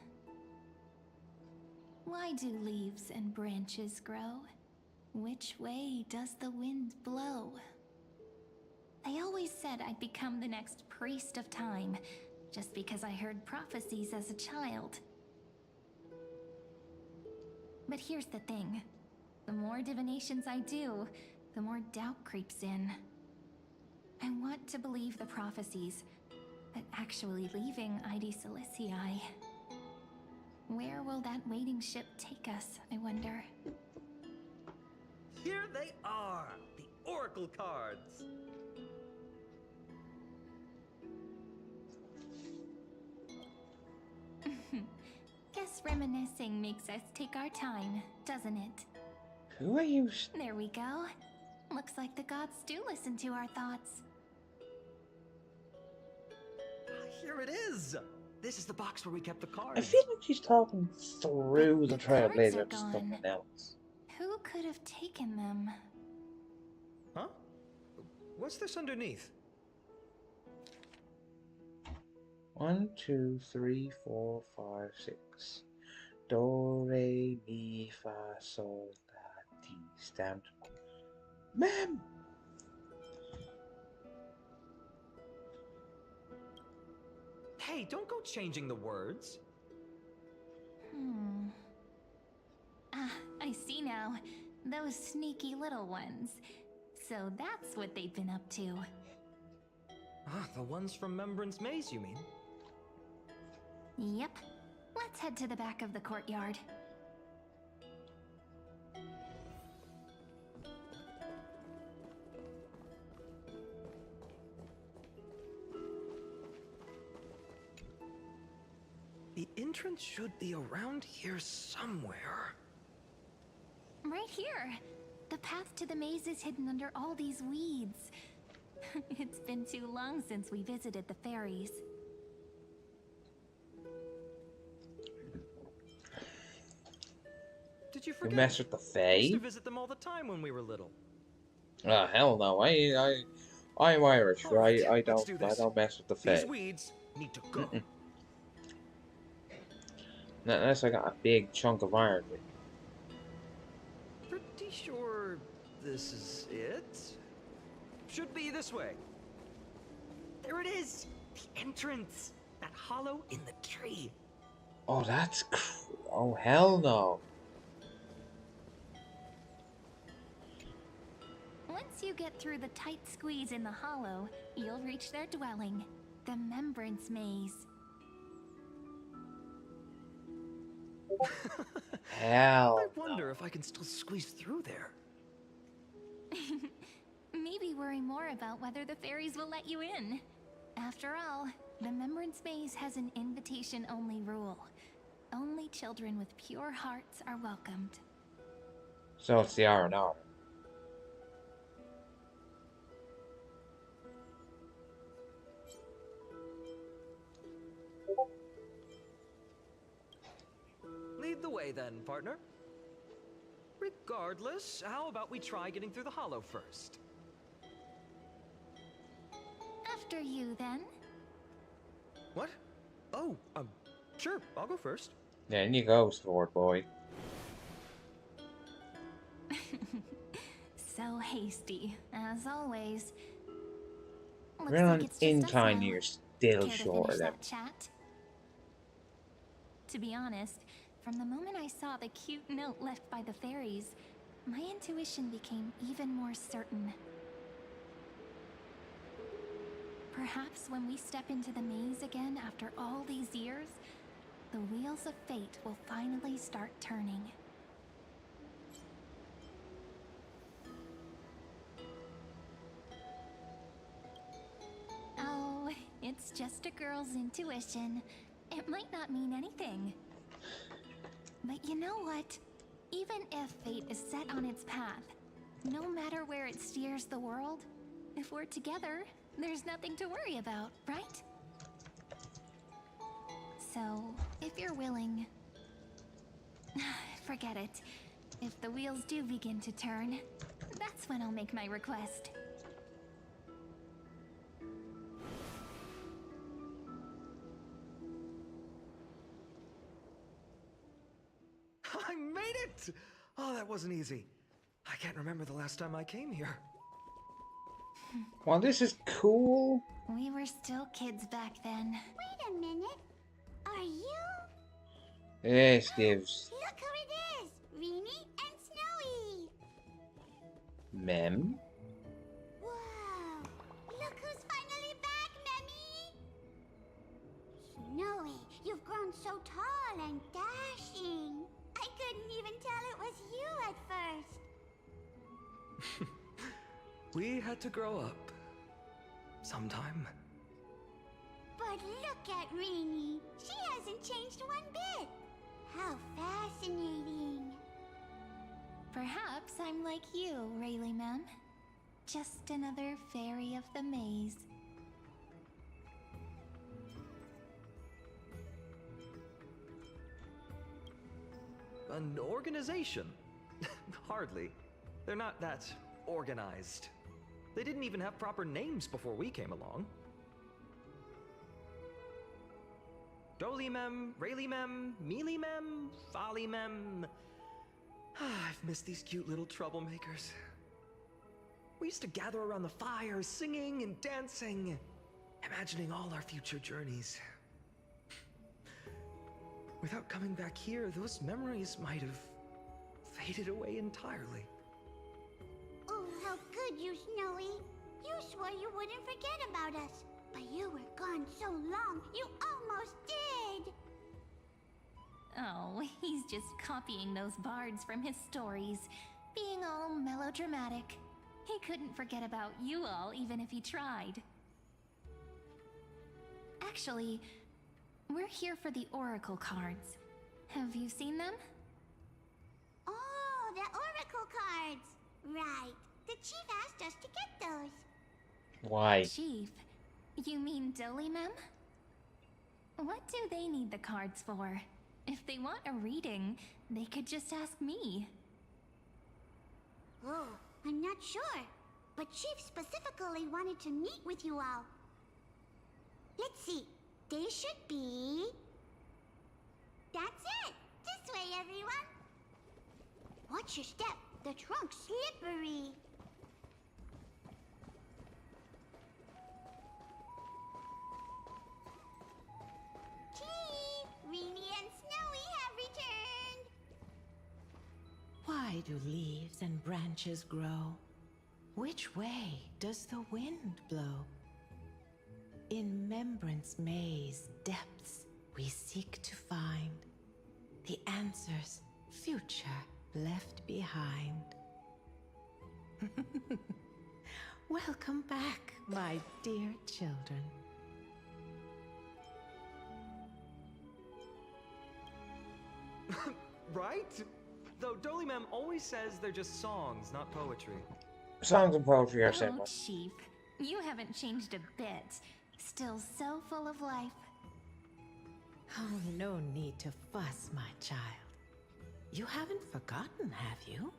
Why do leaves and branches grow? Which way does the wind blow? I always said I'd become the next priest of time, just because I heard prophecies as a child. But here's the thing. The more divinations I do, the more doubt creeps in. I want to believe the prophecies, but actually leaving ID Silicii. Where will that waiting ship take us, I wonder? Here they are, the Oracle cards. Guess reminiscing makes us take our time, doesn't it? Who are you? There we go. Looks like the gods do listen to our thoughts. Here it is! This is the box where we kept the cards. I feel like she's talking through the Trailblazer to gone. someone else. Who could have taken them? Huh? What's this underneath? 1, 2, 3, 4, 5, 6. Do, re, mi, fa, sol, la, ti. Stamped. Ma'am! Hey, don't go changing the words. Ah, I see now. Those sneaky little ones. So that's what they've been up to. Ah, the ones from Remembrance Maze, you mean? Yep. Let's head to the back of the courtyard. The entrance should be around here somewhere. Right here. The path to the maze is hidden under all these weeds. It's been too long since we visited the fairies. Did you forget? You mess with the I used Fae? to visit them all the time when we were little. Ah, hell no. I'm Irish, All right, right? let's do this. I don't mess with the These Fae. weeds need to go. Not unless I got a big chunk of iron with me. Pretty sure this is it. Should be this way. There it is! The entrance! That hollow in the tree. Oh, oh, hell no. Once you get through the tight squeeze in the hollow, you'll reach their dwelling, the Remembrance Maze. Hell. I wonder if I can still squeeze through there. Maybe worry more about whether the fairies will let you in. After all, the Remembrance Maze has an invitation-only rule. Only children with pure hearts are welcomed. So it's the R&R. Lead the way then, partner. Regardless, how about we try getting through the hollow first? After you, then. What? Oh, sure, I'll go first. There you go, sword boy. So hasty, as always. Looks We're like on it's just in us time, now. you're still Care to short finish of them. that chat? To be honest, from the moment I saw the cute note left by the fairies, my intuition became even more certain. Perhaps when we step into the maze again after all these years, the wheels of fate will finally start turning. Oh, it's just a girl's intuition. It might not mean anything. But you know what? Even if fate is set on its path, No matter where it steers the world, if we're together, there's nothing to worry about, right? So, if you're willing... Forget it. If the wheels do begin to turn, that's when I'll make my request. I made it! Oh, that wasn't easy. I can't remember the last time I came here. Well, this is cool. We were still kids back then. Wait a minute. Are you? Yes, Divs. Look who it is! Rini and Snowy! Mem? Whoa! Look who's finally back, Memmy! Snowy, you've grown so tall and dashing. I couldn't even tell it was you at first. We had to grow up. Sometime. But look at Rini. She hasn't changed one bit. How fascinating. Perhaps I'm like you, Rayleigh Ma'am. Just another fairy of the maze. An organization? Hardly. They're not that organized. They didn't even have proper names before we came along. Dolimem, Rayleigh-mem, Mealy-mem, Folly-mem. I've missed these cute little troublemakers. We used to gather around the fire, singing and dancing, imagining all our future journeys. Without coming back here, those memories might have faded away entirely. Oh, how good you, Snowy. You swore you wouldn't forget about us. But you were gone so long, you almost did! Oh, he's just copying those bards from his stories, being all melodramatic. He couldn't forget about you all, even if he tried. Actually, we're here for the Oracle cards. Have you seen them? Oh, the Oracle cards! Right. The Chief asked us to get those. Why? Chief? You mean Dolimem? What do they need the cards for? If they want a reading, they could just ask me. Oh, I'm not sure. But Chief specifically wanted to meet with you all. Let's see. They should be... That's it! This way, everyone! Watch your step. The trunk's slippery. Chief! Rini and Snowy have returned! Why do leaves and branches grow? Which way does the wind blow? In Remembrance Maze depths we seek to find the answers future left behind. Welcome back, my dear children. Right? Though Dolimem always says they're just songs, not poetry. Songs and poetry are Oh, simple. Chief, you haven't changed a bit. Still so full of life. Oh, no need to fuss, my child. You haven't forgotten, have you?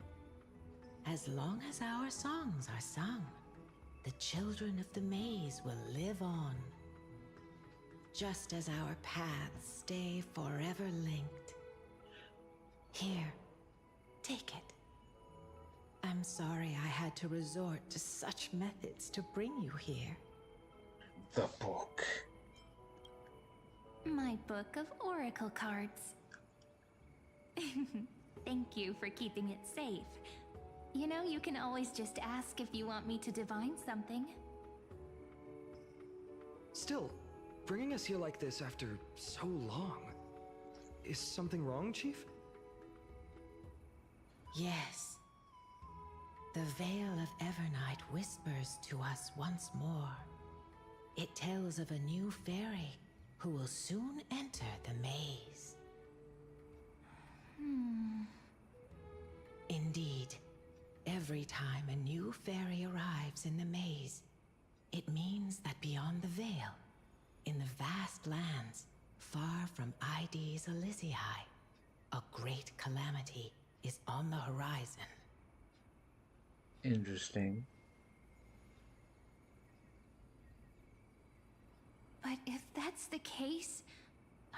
As long as our songs are sung, the children of the maze will live on. Just as our paths stay forever linked. Here, take it. I'm sorry I had to resort to such methods to bring you here. The book. My book of oracle cards. Thank you for keeping it safe. You know, you can always just ask if you want me to divine something. Still, bringing us here like this after so long. Is something wrong, Chief? Yes. The Veil of Evernight whispers to us once more. It tells of a new fairy who will soon enter the maze. Indeed, Every time a new fairy arrives in the maze, it means that beyond the veil, in the vast lands, far from Ides Elysiae, a great calamity is on the horizon. Interesting. But if that's the case,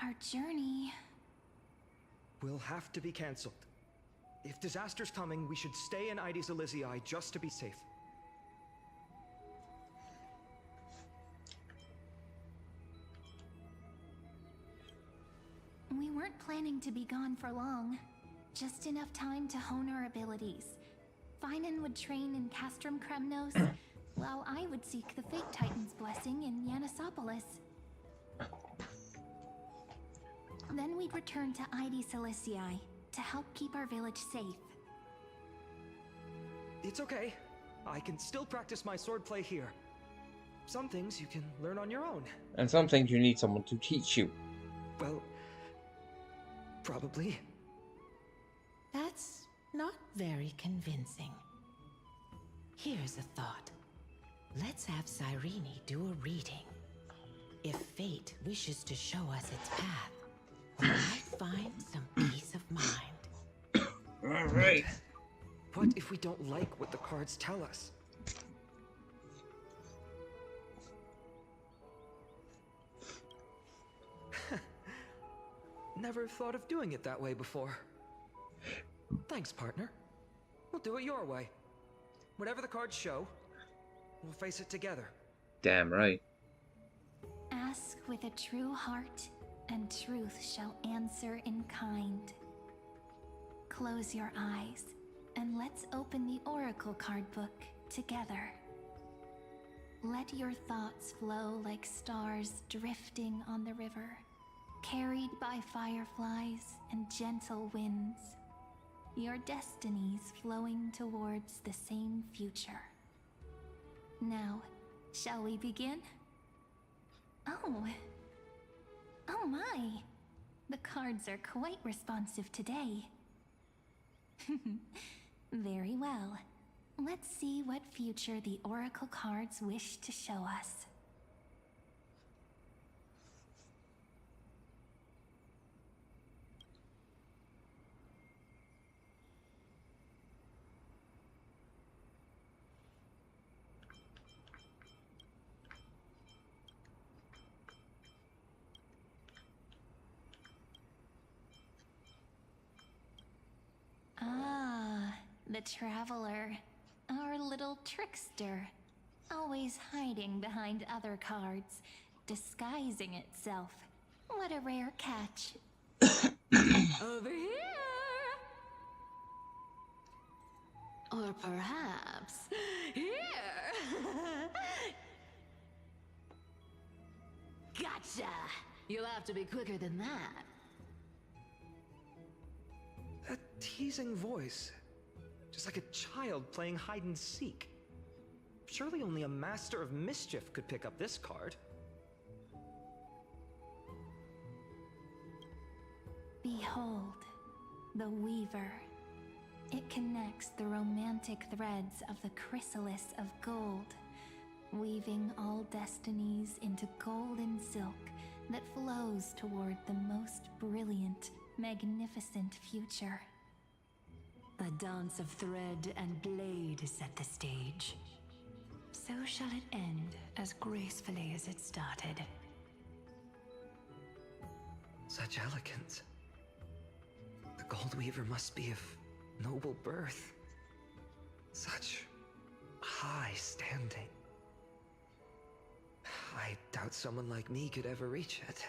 our journey... will have to be cancelled. If disaster's coming, we should stay in Ides Elysiae just to be safe. We weren't planning to be gone for long. Just enough time to hone our abilities. Finan would train in Castrum Kremnos, while I would seek the Fate Titan's blessing in Yanisopolis. Then we'd return to Ides Elysiae to help keep our village safe. It's okay. I can still practice my swordplay here. Some things you can learn on your own. And some things you need someone to teach you. Well, probably. That's not very convincing. Here's a thought. Let's have Cyrene do a reading. If fate wishes to show us its path, we might find some peace of mind. All right. What if we don't like what the cards tell us? Never thought of doing it that way before. Thanks, partner. We'll do it your way. Whatever the cards show, we'll face it together. Damn right. Ask with a true heart, and truth shall answer in kind. Close your eyes, and let's open the Oracle card book together. Let your thoughts flow like stars drifting on the river, carried by fireflies and gentle winds. Your destinies flowing towards the same future. Now, shall we begin? Oh my! The cards are quite responsive today. Very well. Let's see what future the Oracle cards wish to show us. Ah, the Traveler. Our little trickster. Always hiding behind other cards, disguising itself. What a rare catch. Over here! Or perhaps here! Gotcha! You'll have to be quicker than that. That teasing voice. Just like a child playing hide and seek. Surely only a master of mischief could pick up this card. Behold, the Weaver. It connects the romantic threads of the chrysalis of gold, weaving all destinies into golden silk that flows toward the most brilliant, magnificent future. The dance of thread and blade set the stage. So shall it end as gracefully as it started. Such elegance. The Gold Weaver must be of noble birth. Such high standing. I doubt someone like me could ever reach it.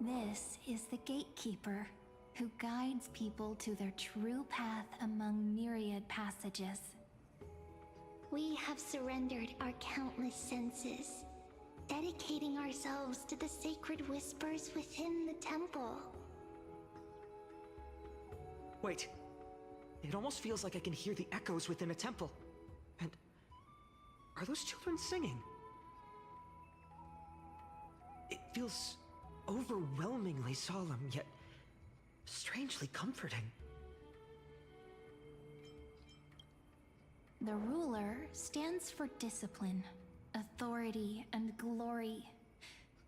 This is the Gatekeeper, who guides people to their true path among myriad passages. We have surrendered our countless senses, dedicating ourselves to the sacred whispers within the temple. Wait. It almost feels like I can hear the echoes within a temple. And are those children singing? It feels overwhelmingly solemn, yet strangely comforting. The ruler stands for discipline, authority, and glory,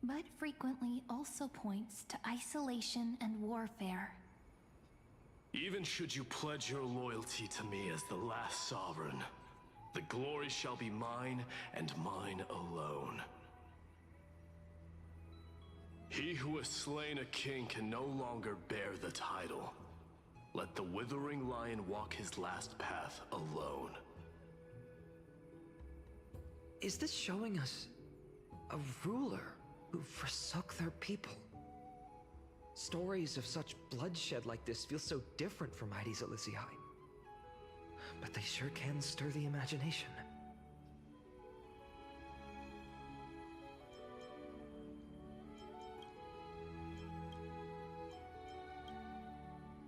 but frequently also points to isolation and warfare. Even should you pledge your loyalty to me as the last sovereign, the glory shall be mine and mine alone. He who has slain a king can no longer bear the title. Let the withering lion walk his last path alone. Is this showing us a ruler who forsook their people? Stories of such bloodshed like this feel so different from Heidi's Elysiae. But they sure can stir the imagination.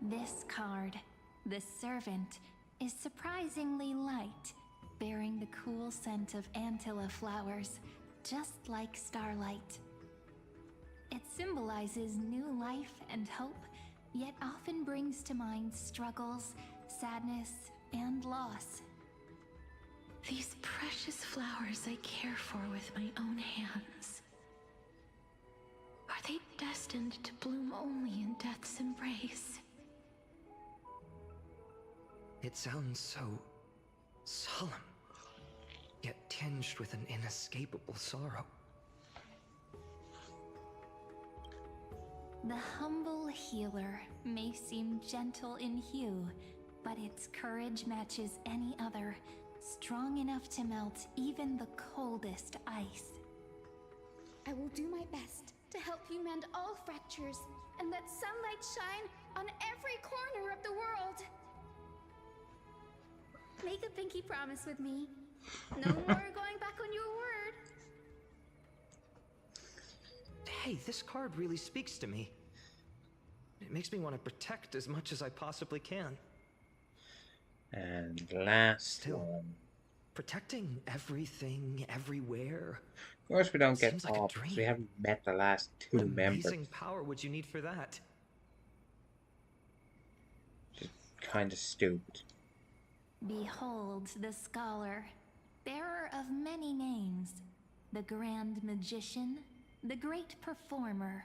This card, the Servant, is surprisingly light, bearing the cool scent of Antilla flowers, just like starlight. It symbolizes new life and hope, yet often brings to mind struggles, sadness, and loss. These precious flowers I care for with my own hands. Are they destined to bloom only in death's embrace? It sounds so solemn, yet tinged with an inescapable sorrow. The humble healer may seem gentle in hue, but its courage matches any other, strong enough to melt even the coldest ice. I will do my best to help you mend all fractures and let sunlight shine on every corner of the world. Make a pinky promise with me. No more going back on your word. Hey, this card really speaks to me. It makes me want to protect as much as I possibly can. And last one. Protecting everything, everywhere. Of course we don't get Seems like a all, because we dream. haven't met the last two What members. amazing power would you need for that? Just kind of stupid. Behold the scholar, bearer of many names, the grand magician, the great performer,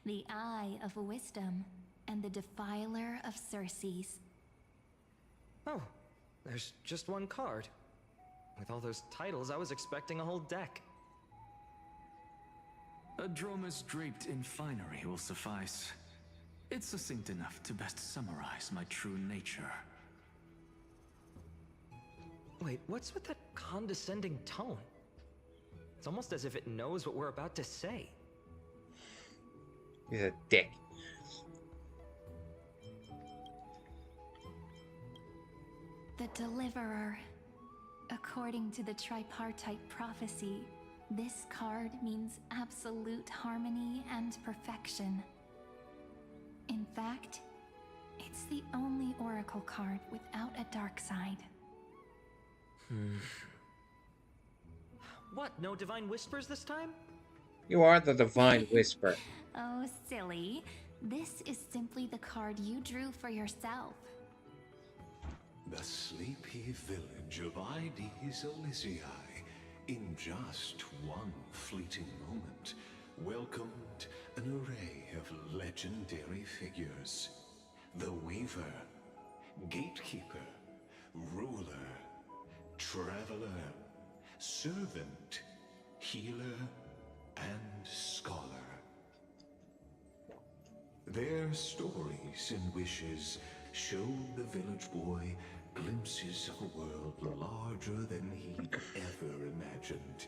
the eye of wisdom, and the defiler of Circes. Oh, there's just one card. With all those titles, I was expecting a whole deck. A Dromus draped in finery will suffice. It's succinct enough to best summarize my true nature. Wait, what's with that condescending tone? It's almost as if it knows what we're about to say. He's a dick. The Deliverer. According to the tripartite prophecy, this card means absolute harmony and perfection. In fact, it's the only oracle card without a dark side. What, no divine whispers this time? You are the Divine Whisper. Oh, silly. This is simply the card you drew for yourself. The sleepy village of Ides Elysiae, in just one fleeting moment, welcomed an array of legendary figures. The Weaver, Gatekeeper, Ruler, Traveler, Servant, Healer, and Scholar. Their stories and wishes showed the village boy glimpses of a world larger than he'd ever imagined.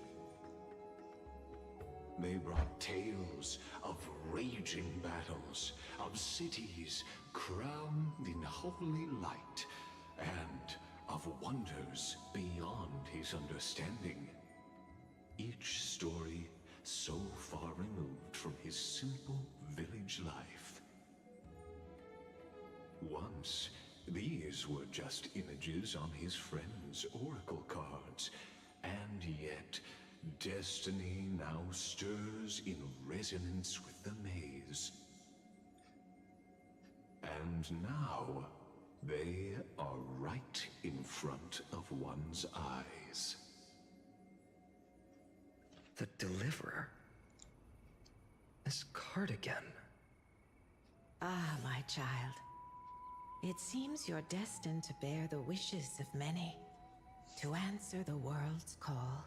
They brought tales of raging battles, of cities crowned in holy light, and of wonders beyond his understanding. Each story so far removed from his simple village life. Once, these were just images on his friend's oracle cards, and yet destiny now stirs in resonance with the maze. And now, they are right in front of one's eyes. The Deliverer? This cardigan. Ah, my child. It seems you're destined to bear the wishes of many, to answer the world's call.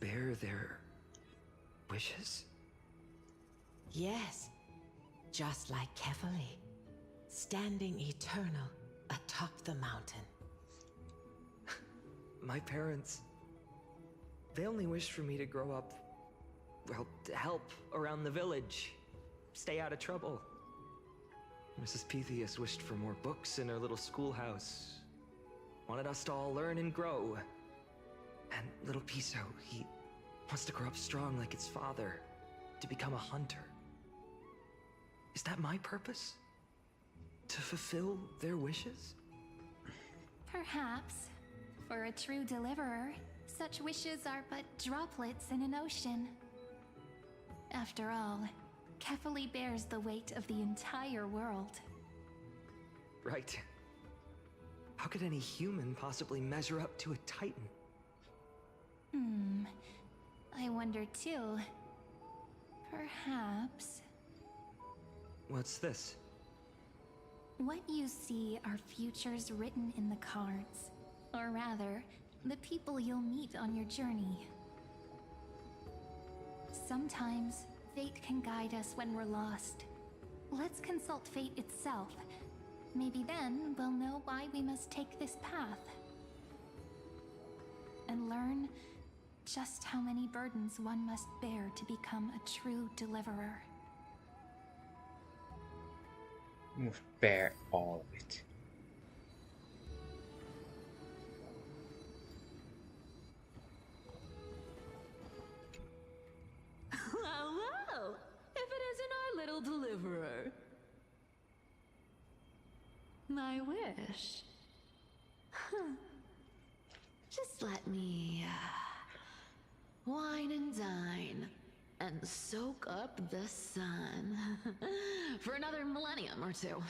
Bear their wishes? Yes, just like Kefali, standing eternal atop the mountain. My parents, they only wished for me to grow up, well, to help around the village, stay out of trouble. Mrs. Pythias wished for more books in her little schoolhouse, wanted us to all learn and grow. And little Piso, he wants to grow up strong like his father, to become a hunter. Is that my purpose? To fulfill their wishes? Perhaps. For a true deliverer, such wishes are but droplets in an ocean. After all, Kefali bears the weight of the entire world. Right. How could any human possibly measure up to a Titan? I wonder too. Perhaps... What's this? What you see are futures written in the cards. Or rather, the people you'll meet on your journey. Sometimes, fate can guide us when we're lost. Let's consult fate itself. Maybe then we'll know why we must take this path. And learn just how many burdens one must bear to become a true deliverer. Must bear all of it. Well, well, if it isn't our little deliverer. My wish. Huh. Just let me, wine and dine, and soak up the sun. For another millennium or two.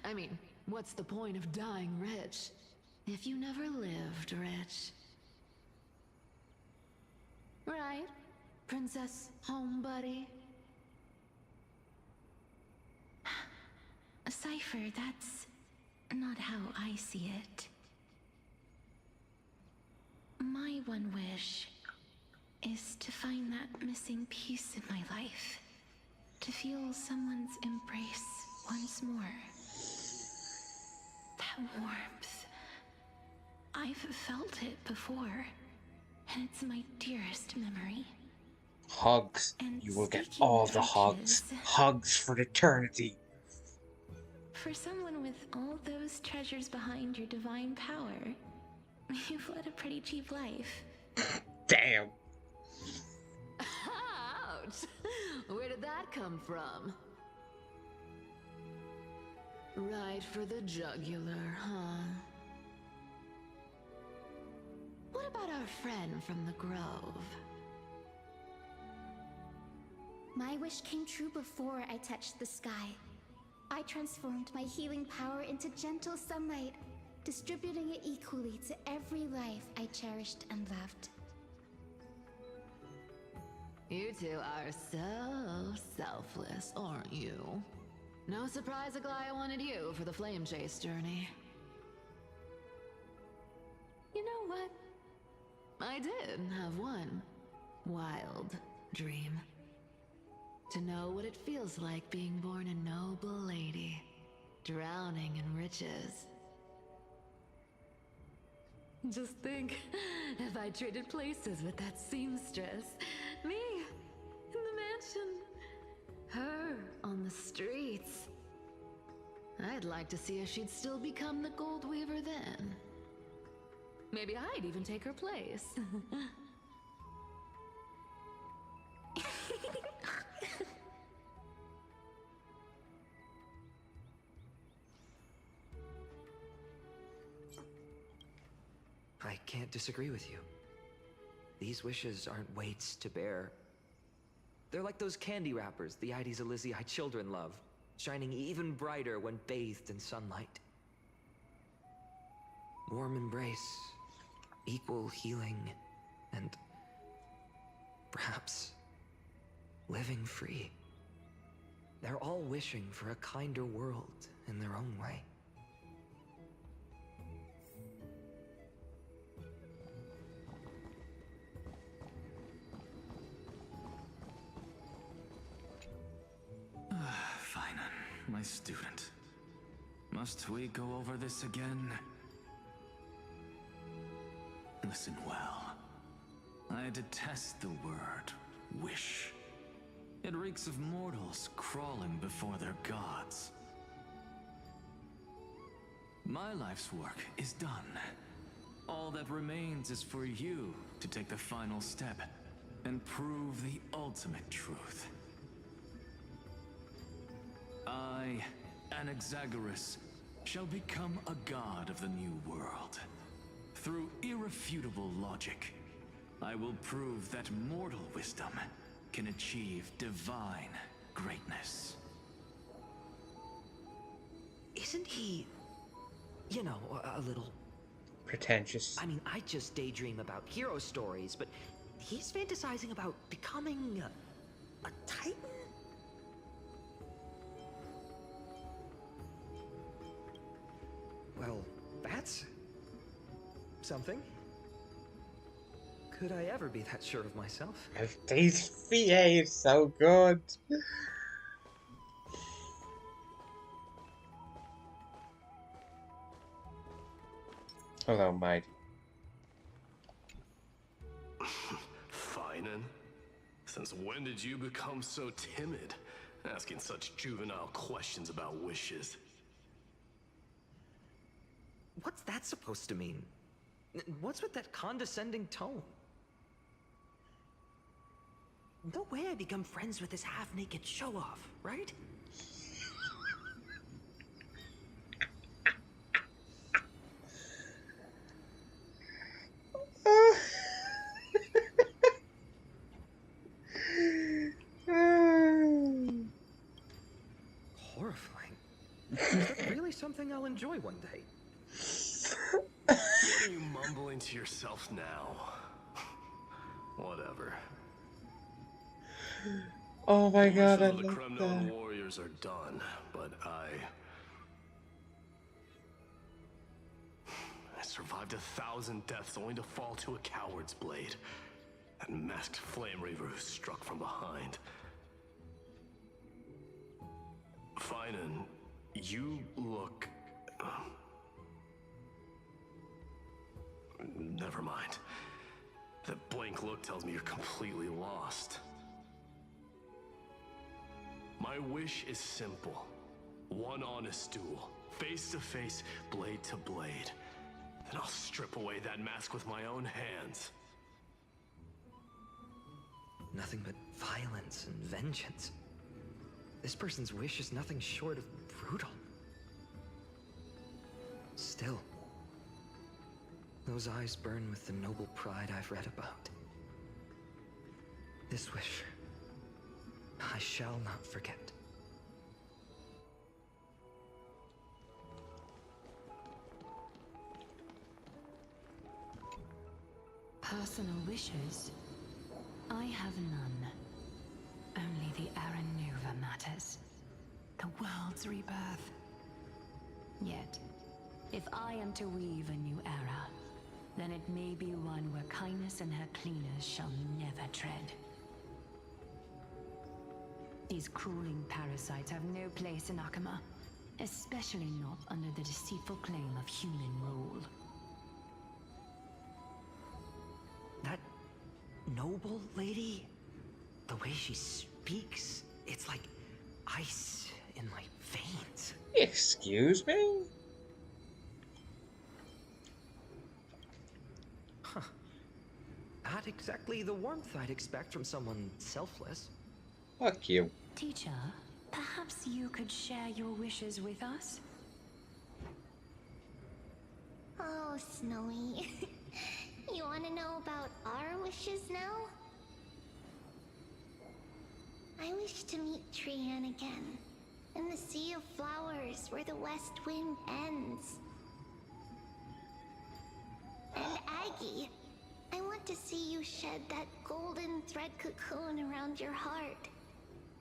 I mean, what's the point of dying rich if you never lived rich? Right, Princess Homebuddy? Cypher, that's not how I see it. My one wish is to find that missing piece in my life. To feel someone's embrace once more. That warmth. I've felt it before, and it's my dearest memory. Hugs. And You will get speaking all of the hugs. riches, Hugs for eternity. for someone with all those treasures behind your divine power, you've led a pretty cheap life. Damn. Ouch! Where did that come from? Right for the jugular, huh? What about our friend from the Grove? My wish came true before I touched the sky. I transformed my healing power into gentle sunlight, distributing it equally to every life I cherished and loved. You two are so selfless, aren't you? No surprise Aglaya wanted you for the flame chase journey. You know what? I did have one wild dream. To know what it feels like being born a noble lady, drowning in riches. Just think, if I traded places with that seamstress, me in the mansion, her on the streets. I'd like to see if she'd still become the gold weaver then. Maybe I'd even take her place. I can't disagree with you. These wishes aren't weights to bear. They're like those candy wrappers the eyed Elizii children love. shining even brighter when bathed in sunlight. Warm embrace, equal healing, and perhaps living free. They're all wishing for a kinder world in their own way. Fine, my student. Must we go over this again? Listen well. I detest the word wish. It reeks of mortals crawling before their gods. My life's work is done. All that remains is for you to take the final step and prove the ultimate truth. I, Anaxagoras, shall become a god of the new world. Through irrefutable logic, I will prove that mortal wisdom can achieve divine greatness. Isn't he, you know, a little pretentious? I mean, I just daydream about hero stories, but he's fantasizing about becoming a titan? Well, that's something. Could I ever be that sure of myself? These behave so good. Hello, Mighty. Finan? Since when did you become so timid? Asking such juvenile questions about wishes. What's that supposed to mean? What's with that condescending tone? No way I become friends with this half-naked show-off, right? Horrifying. Is that really something I'll enjoy one day? What are you mumbling to yourself now? Whatever. Oh my god, I Some of the love Kremnon that. warriors are done, but I survived 1,000 deaths only to fall to a coward's blade. That masked flame reaver who struck from behind. Finan, you look... Never mind. That blank look tells me you're completely lost. My wish is simple. One honest duel, face to face, blade to blade. Then I'll strip away that mask with my own hands. Nothing but violence and vengeance. This person's wish is nothing short of brutal. Still, those eyes burn with the noble pride I've read about. This wish, I shall not forget. Personal wishes? I have none. Only the Aranuva matters. The world's rebirth. Yet, if I am to weave a new era, then it may be one where kindness and her cleaners shall never tread. These crawling parasites have no place in Akama, especially not under the deceitful claim of human rule. That noble lady, the way she speaks, it's like ice in my veins. Excuse me? Huh. Not exactly the warmth I'd expect from someone selfless. Fuck you. Teacher, perhaps you could share your wishes with us? Oh, Snowy. You want to know about our wishes now? I wish to meet Trian again, in the sea of flowers where the west wind ends. And Aggie, I want to see you shed that golden thread cocoon around your heart.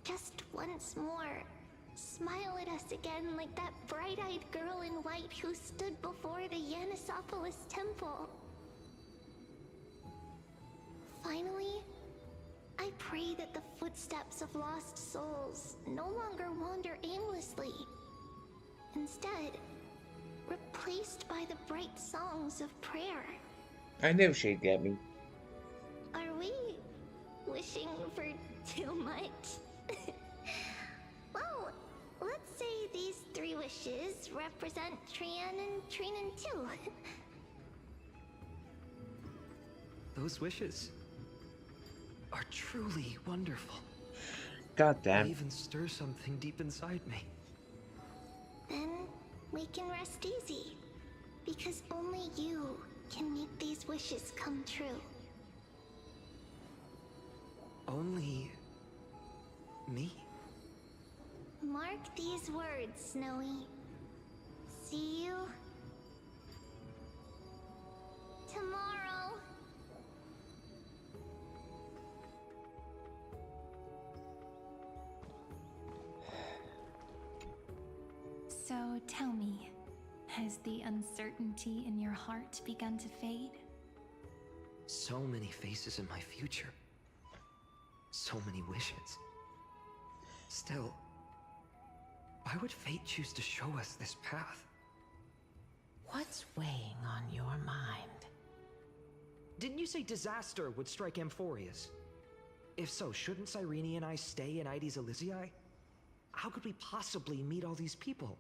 Just once more. Smile at us again like that bright-eyed girl in white who stood before the Yanisopolis temple. Finally, I pray that the footsteps of lost souls no longer wander aimlessly. Instead, replaced by the bright songs of prayer. I knew she'd get me. Are we wishing for too much? Well, let's say these 3 wishes represent Trian and Trinan too. Those wishes are truly wonderful. God damn. They even stir something deep inside me. Then we can rest easy, because only you can make these wishes come true. Only me? Mark these words, Snowy. See you tomorrow. So tell me, has the uncertainty in your heart begun to fade? So many faces in my future. So many wishes. Still, why would fate choose to show us this path? What's weighing on your mind? Didn't you say disaster would strike Amphorius? If so, shouldn't Cyrene and I stay in Ides Elysiae? How could we possibly meet all these people?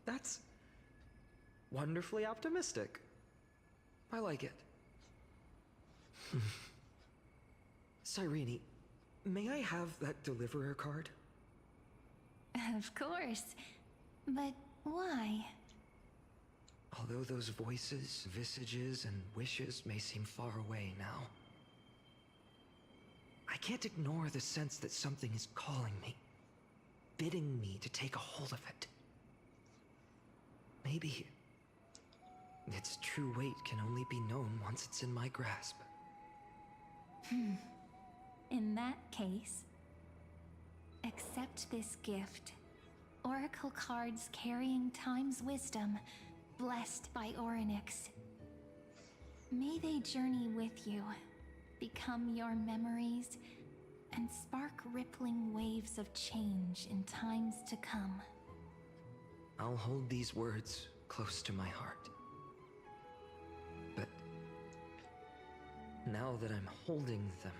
That's wonderfully optimistic. I like it. Cyrene, may I have that deliverer card? Of course. But why? Although those voices, visages, and wishes may seem far away now, I can't ignore the sense that something is calling me, bidding me to take a hold of it. Maybe its true weight can only be known once it's in my grasp. In that case, accept this gift. Oracle cards carrying time's wisdom, blessed by Orynyx. May they journey with you, become your memories, and spark rippling waves of change in times to come. I'll hold these words close to my heart. But now that I'm holding them,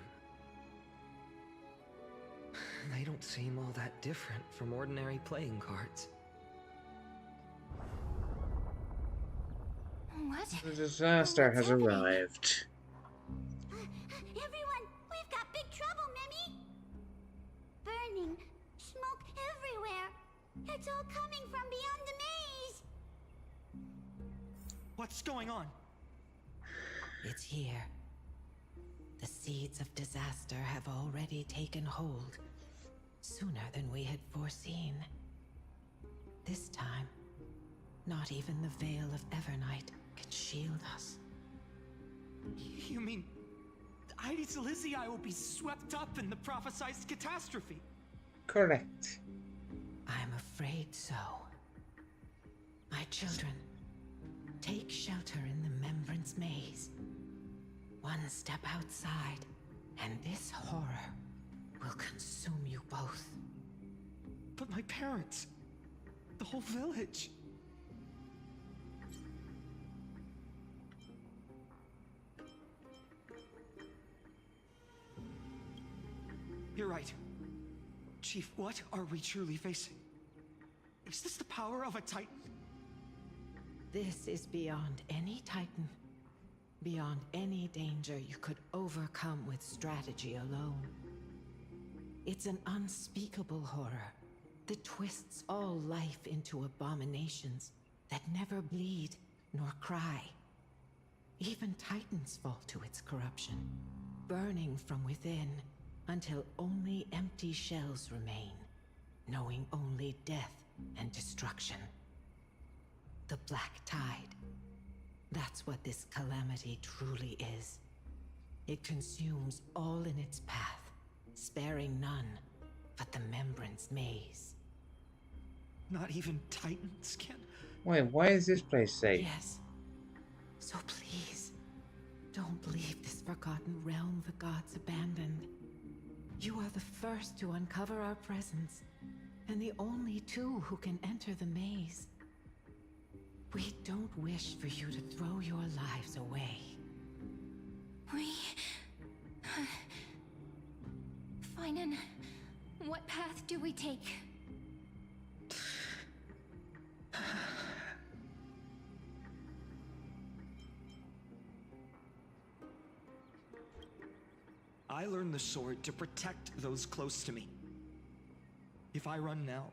they don't seem all that different from ordinary playing cards. What? The disaster has arrived. Everyone, we've got big trouble, Mimi! Burning, smoke everywhere. It's all coming from beyond the maze. What's going on? It's here. The seeds of disaster have already taken hold, sooner than we had foreseen. This time, not even the veil of Evernight can shield us. You mean Ides Elysiae will be swept up in the prophesied catastrophe? Correct. I'm afraid so. My children, take shelter in the Membrance Maze. One step outside, and this horror will consume you both. But my parents, the whole village. You're right. Chief, what are we truly facing? Is this the power of a Titan? This is beyond any Titan. Beyond any danger you could overcome with strategy alone. It's an unspeakable horror that twists all life into abominations that never bleed nor cry. Even titans fall to its corruption, burning from within until only empty shells remain, knowing only death and destruction. The Black Tide. That's what this calamity truly is. It consumes all in its path, sparing none but the Membrance Maze. Not even titans can... Wait, why is this place safe? Yes. So please, don't leave this forgotten realm the gods abandoned. You are the first to uncover our presence, and the only two who can enter the maze. We don't wish for you to throw your lives away. Finan, what path do we take? I learned the sword to protect those close to me. If I run now,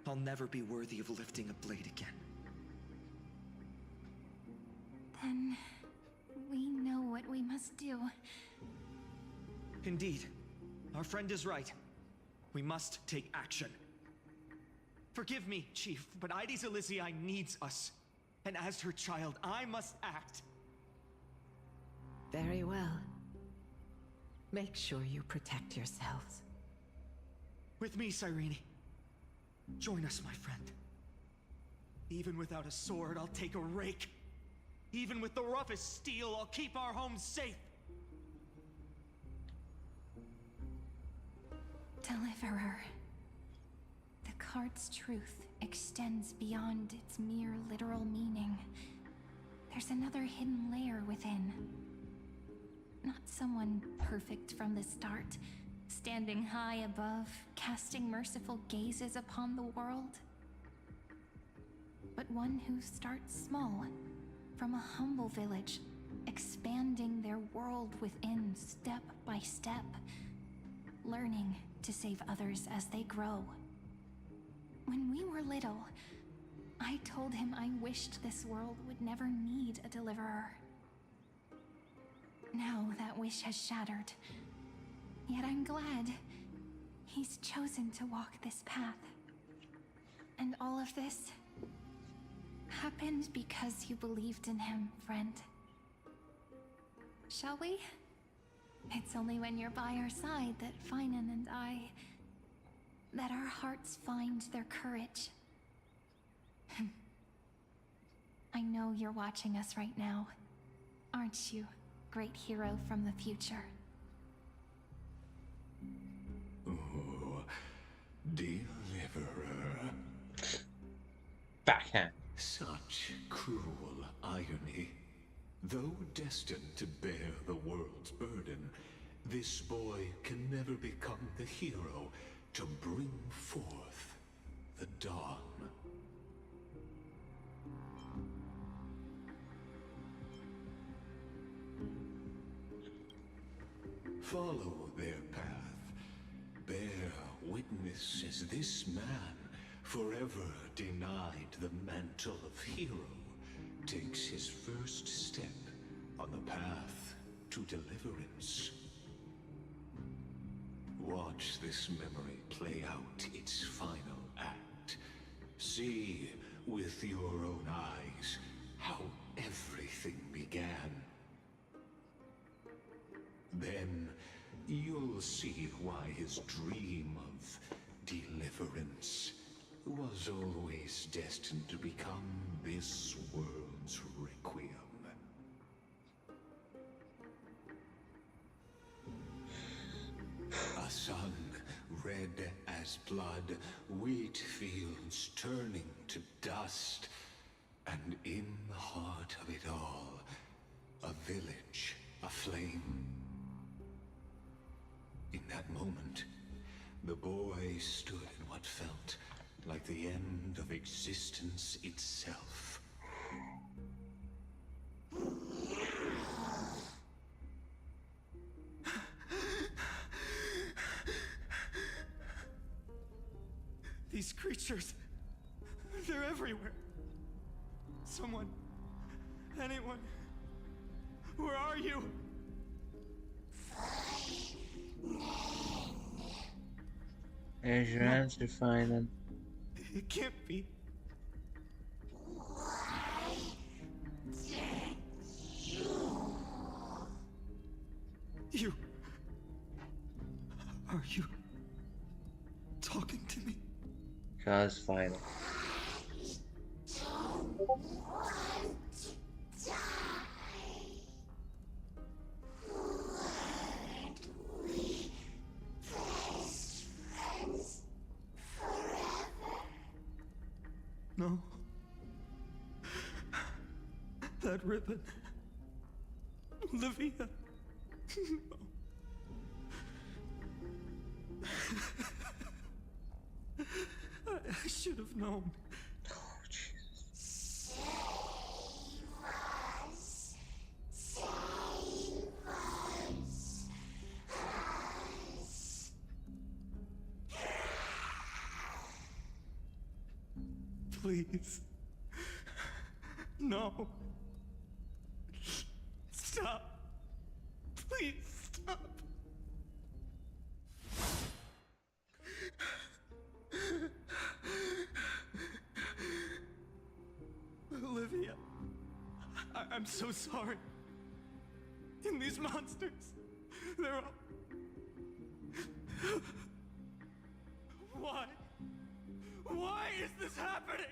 I'll never be worthy of lifting a blade again. Then we know what we must do. Indeed, our friend is right. We must take action. Forgive me, Chief, but Ides Elysiae needs us. And as her child, I must act. Very well. Make sure you protect yourselves. With me, Cyrene. Join us, my friend. Even without a sword, I'll take a rake. Even with the roughest steel, I'll keep our home safe. Deliverer. The card's truth extends beyond its mere literal meaning. There's another hidden layer within. Not someone perfect from the start, standing high above, casting merciful gazes upon the world. But one who starts small, from a humble village, expanding their world within step by step, learning to save others as they grow. When we were little, I told him I wished this world would never need a deliverer. Now that wish has shattered. Yet I'm glad he's chosen to walk this path. And all of this happened because you believed in him, friend. Shall we? It's only when you're by our side that Finan and that our hearts find their courage. I know you're watching us right now, aren't you, great hero from the future? Oh, deliverer. Backhand. Such cruel irony. Though destined to bear the world's burden, this boy can never become the hero to bring forth the dawn. Follow their path. Bear witness as this man, forever denied the mantle of hero, takes his first step on the path to deliverance. Watch this memory play out its final act. See with your own eyes how everything began. Then you'll see why his dream of deliverance was always destined to become this world's requiem. A sun red as blood, wheat fields turning to dust, and in the heart of it all, a village aflame. In that moment, the boy stood in what felt like the end of existence itself. These creatures, they're everywhere. Someone. Anyone. Where are you? There's your answer, Finan. It can't be. You. Are you talking to me? Cause Finan. No. That ribbon. Olivia. No. I should have known. Oh, Jesus. Please. No. Stop. Please stop. Olivia, I'm so sorry. And these monsters, they're all... Why? Why is this happening?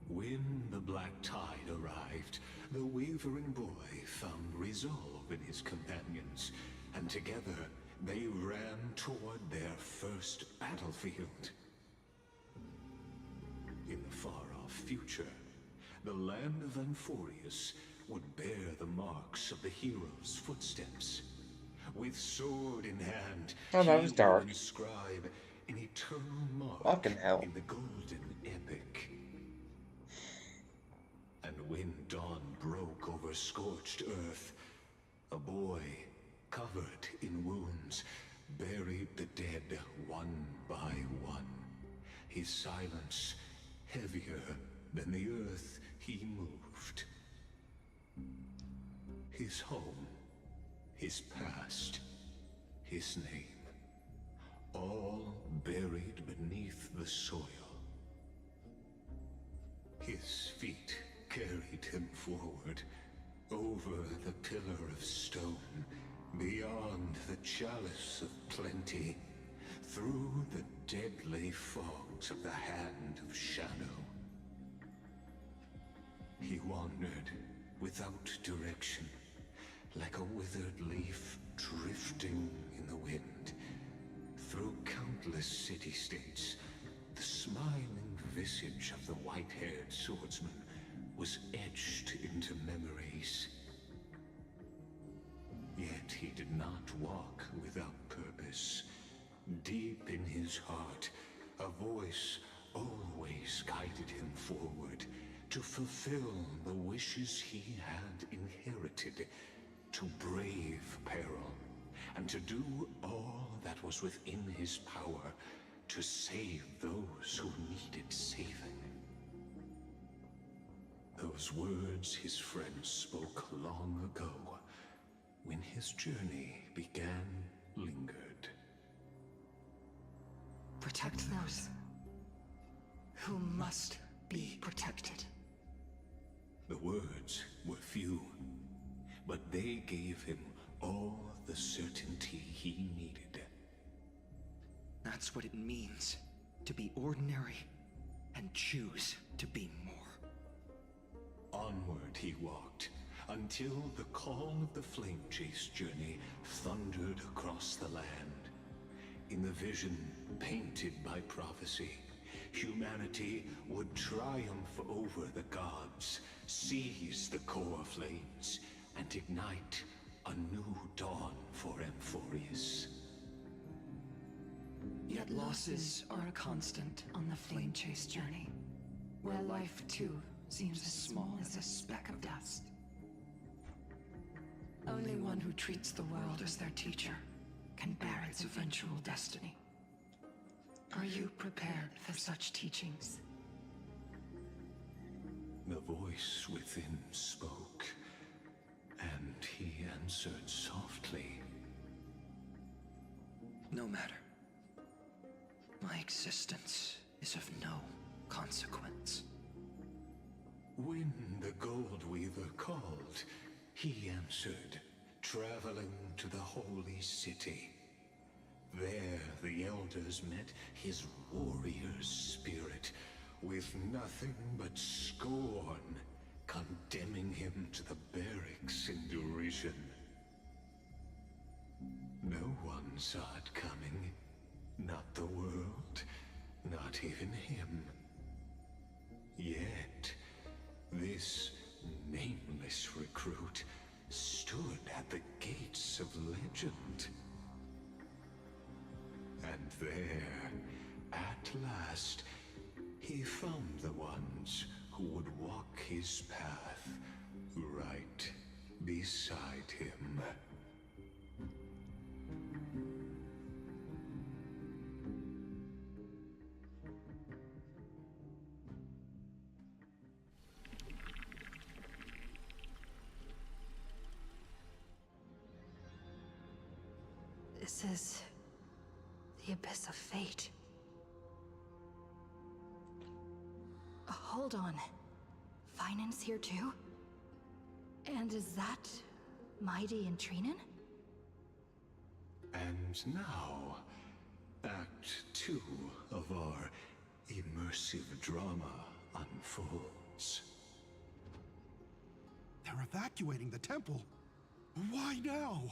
When the black tide arrived, the wavering boy found resolve in his companions, and together they ran toward their first battlefield. In the far-off future, the land of Anforius would bear the marks of the hero's footsteps. With sword in hand, Oh, that was dark. He would inscribe an eternal mark Fucking hell. in the golden epic. And when dawn broke over scorched earth, a boy, covered in wounds, buried the dead one by one. His silence heavier than the earth he moved. His home, his past, his name, all buried beneath the soil. His feet carried him forward, over the pillar of stone, beyond the chalice of plenty, through the deadly fogs of the Hand of Shadow. He wandered without direction, like a withered leaf drifting in the wind. Through countless city-states, the smiling visage of the white-haired swordsman was etched into memories. Yet he did not walk without purpose. Deep in his heart, a voice always guided him forward to fulfill the wishes he had inherited, to brave peril, and to do all that was within his power to save those who needed saving. Those words his friends spoke long ago, when his journey began, lingered. Protect those who must be protected. The words were few, but they gave him all the certainty he needed. That's what it means to be ordinary and choose to be more. Onward he walked, until the call of the Flame Chase journey thundered across the land. In the vision painted by prophecy, humanity would triumph over the gods, seize the core flames, and ignite a new dawn for Amphorius. Yet losses are a constant on the Flame Chase journey, where life too seems as small as a speck of dust. Only one who treats the world as their teacher can bear its eventual destiny. Are you prepared for such teachings? The voice within spoke, and he answered softly. No matter. My existence is of no consequence. When the Gold Weaver called, he answered, traveling to the holy city. There the elders met his warrior's spirit, with nothing but scorn, condemning him to the barracks in derision. No one saw it coming. Not the world, not even him. Yet, this nameless recruit stood at the gates of legend. And there, at last, he found the ones who would walk his path right beside him. This is the Abyss of Fate. Hold on. Finance here too? And is that Mighty and Trinen? And now, Act 2 of our immersive drama unfolds. They're evacuating the temple. Why now?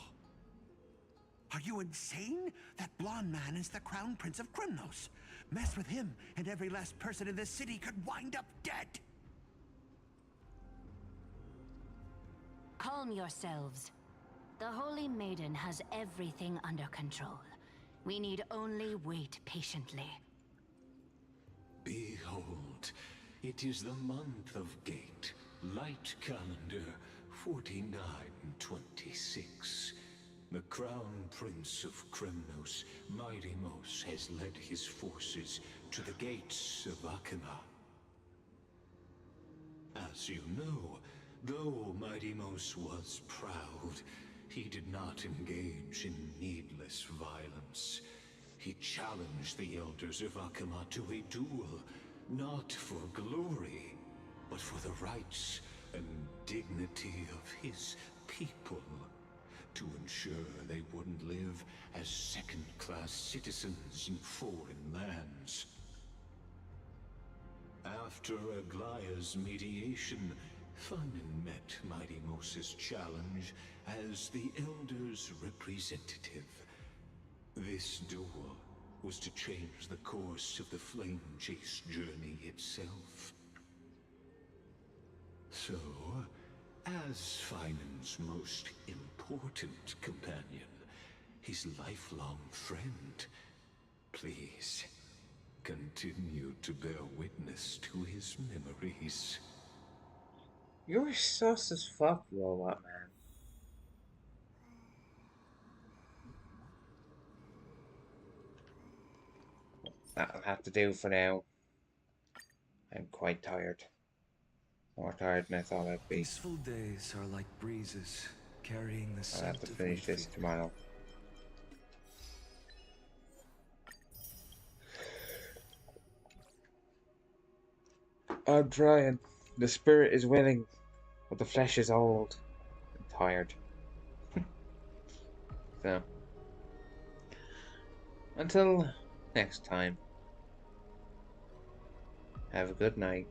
Are you insane? That blonde man is the Crown Prince of Krymnos. Mess with him, and every last person in this city could wind up dead. Calm yourselves. The Holy Maiden has everything under control. We need only wait patiently. Behold, it is the month of Gate, Light Calendar 4926. The Crown Prince of Krymnos, Midimos, has led his forces to the gates of Akima. As you know, though Midimos was proud, he did not engage in needless violence. He challenged the elders of Akima to a duel, not for glory, but for the rights and dignity of his people, to ensure they wouldn't live as second-class citizens in foreign lands. After Aglaya's mediation, Fanon met Midimos' challenge as the Elder's representative. This duel was to change the course of the Flame Chase journey itself. So, as Finan's most important companion, his lifelong friend, please continue to bear witness to his memories. You're sus as fuck, robot man. That'll have to do for now. I'm quite tired. More tired than I thought I'd be. Peaceful days are like breezes carrying the I'll scent have to of finish this wheat. tomorrow. I'm trying. The spirit is willing, but the flesh is old and tired. So, until next time, have a good night.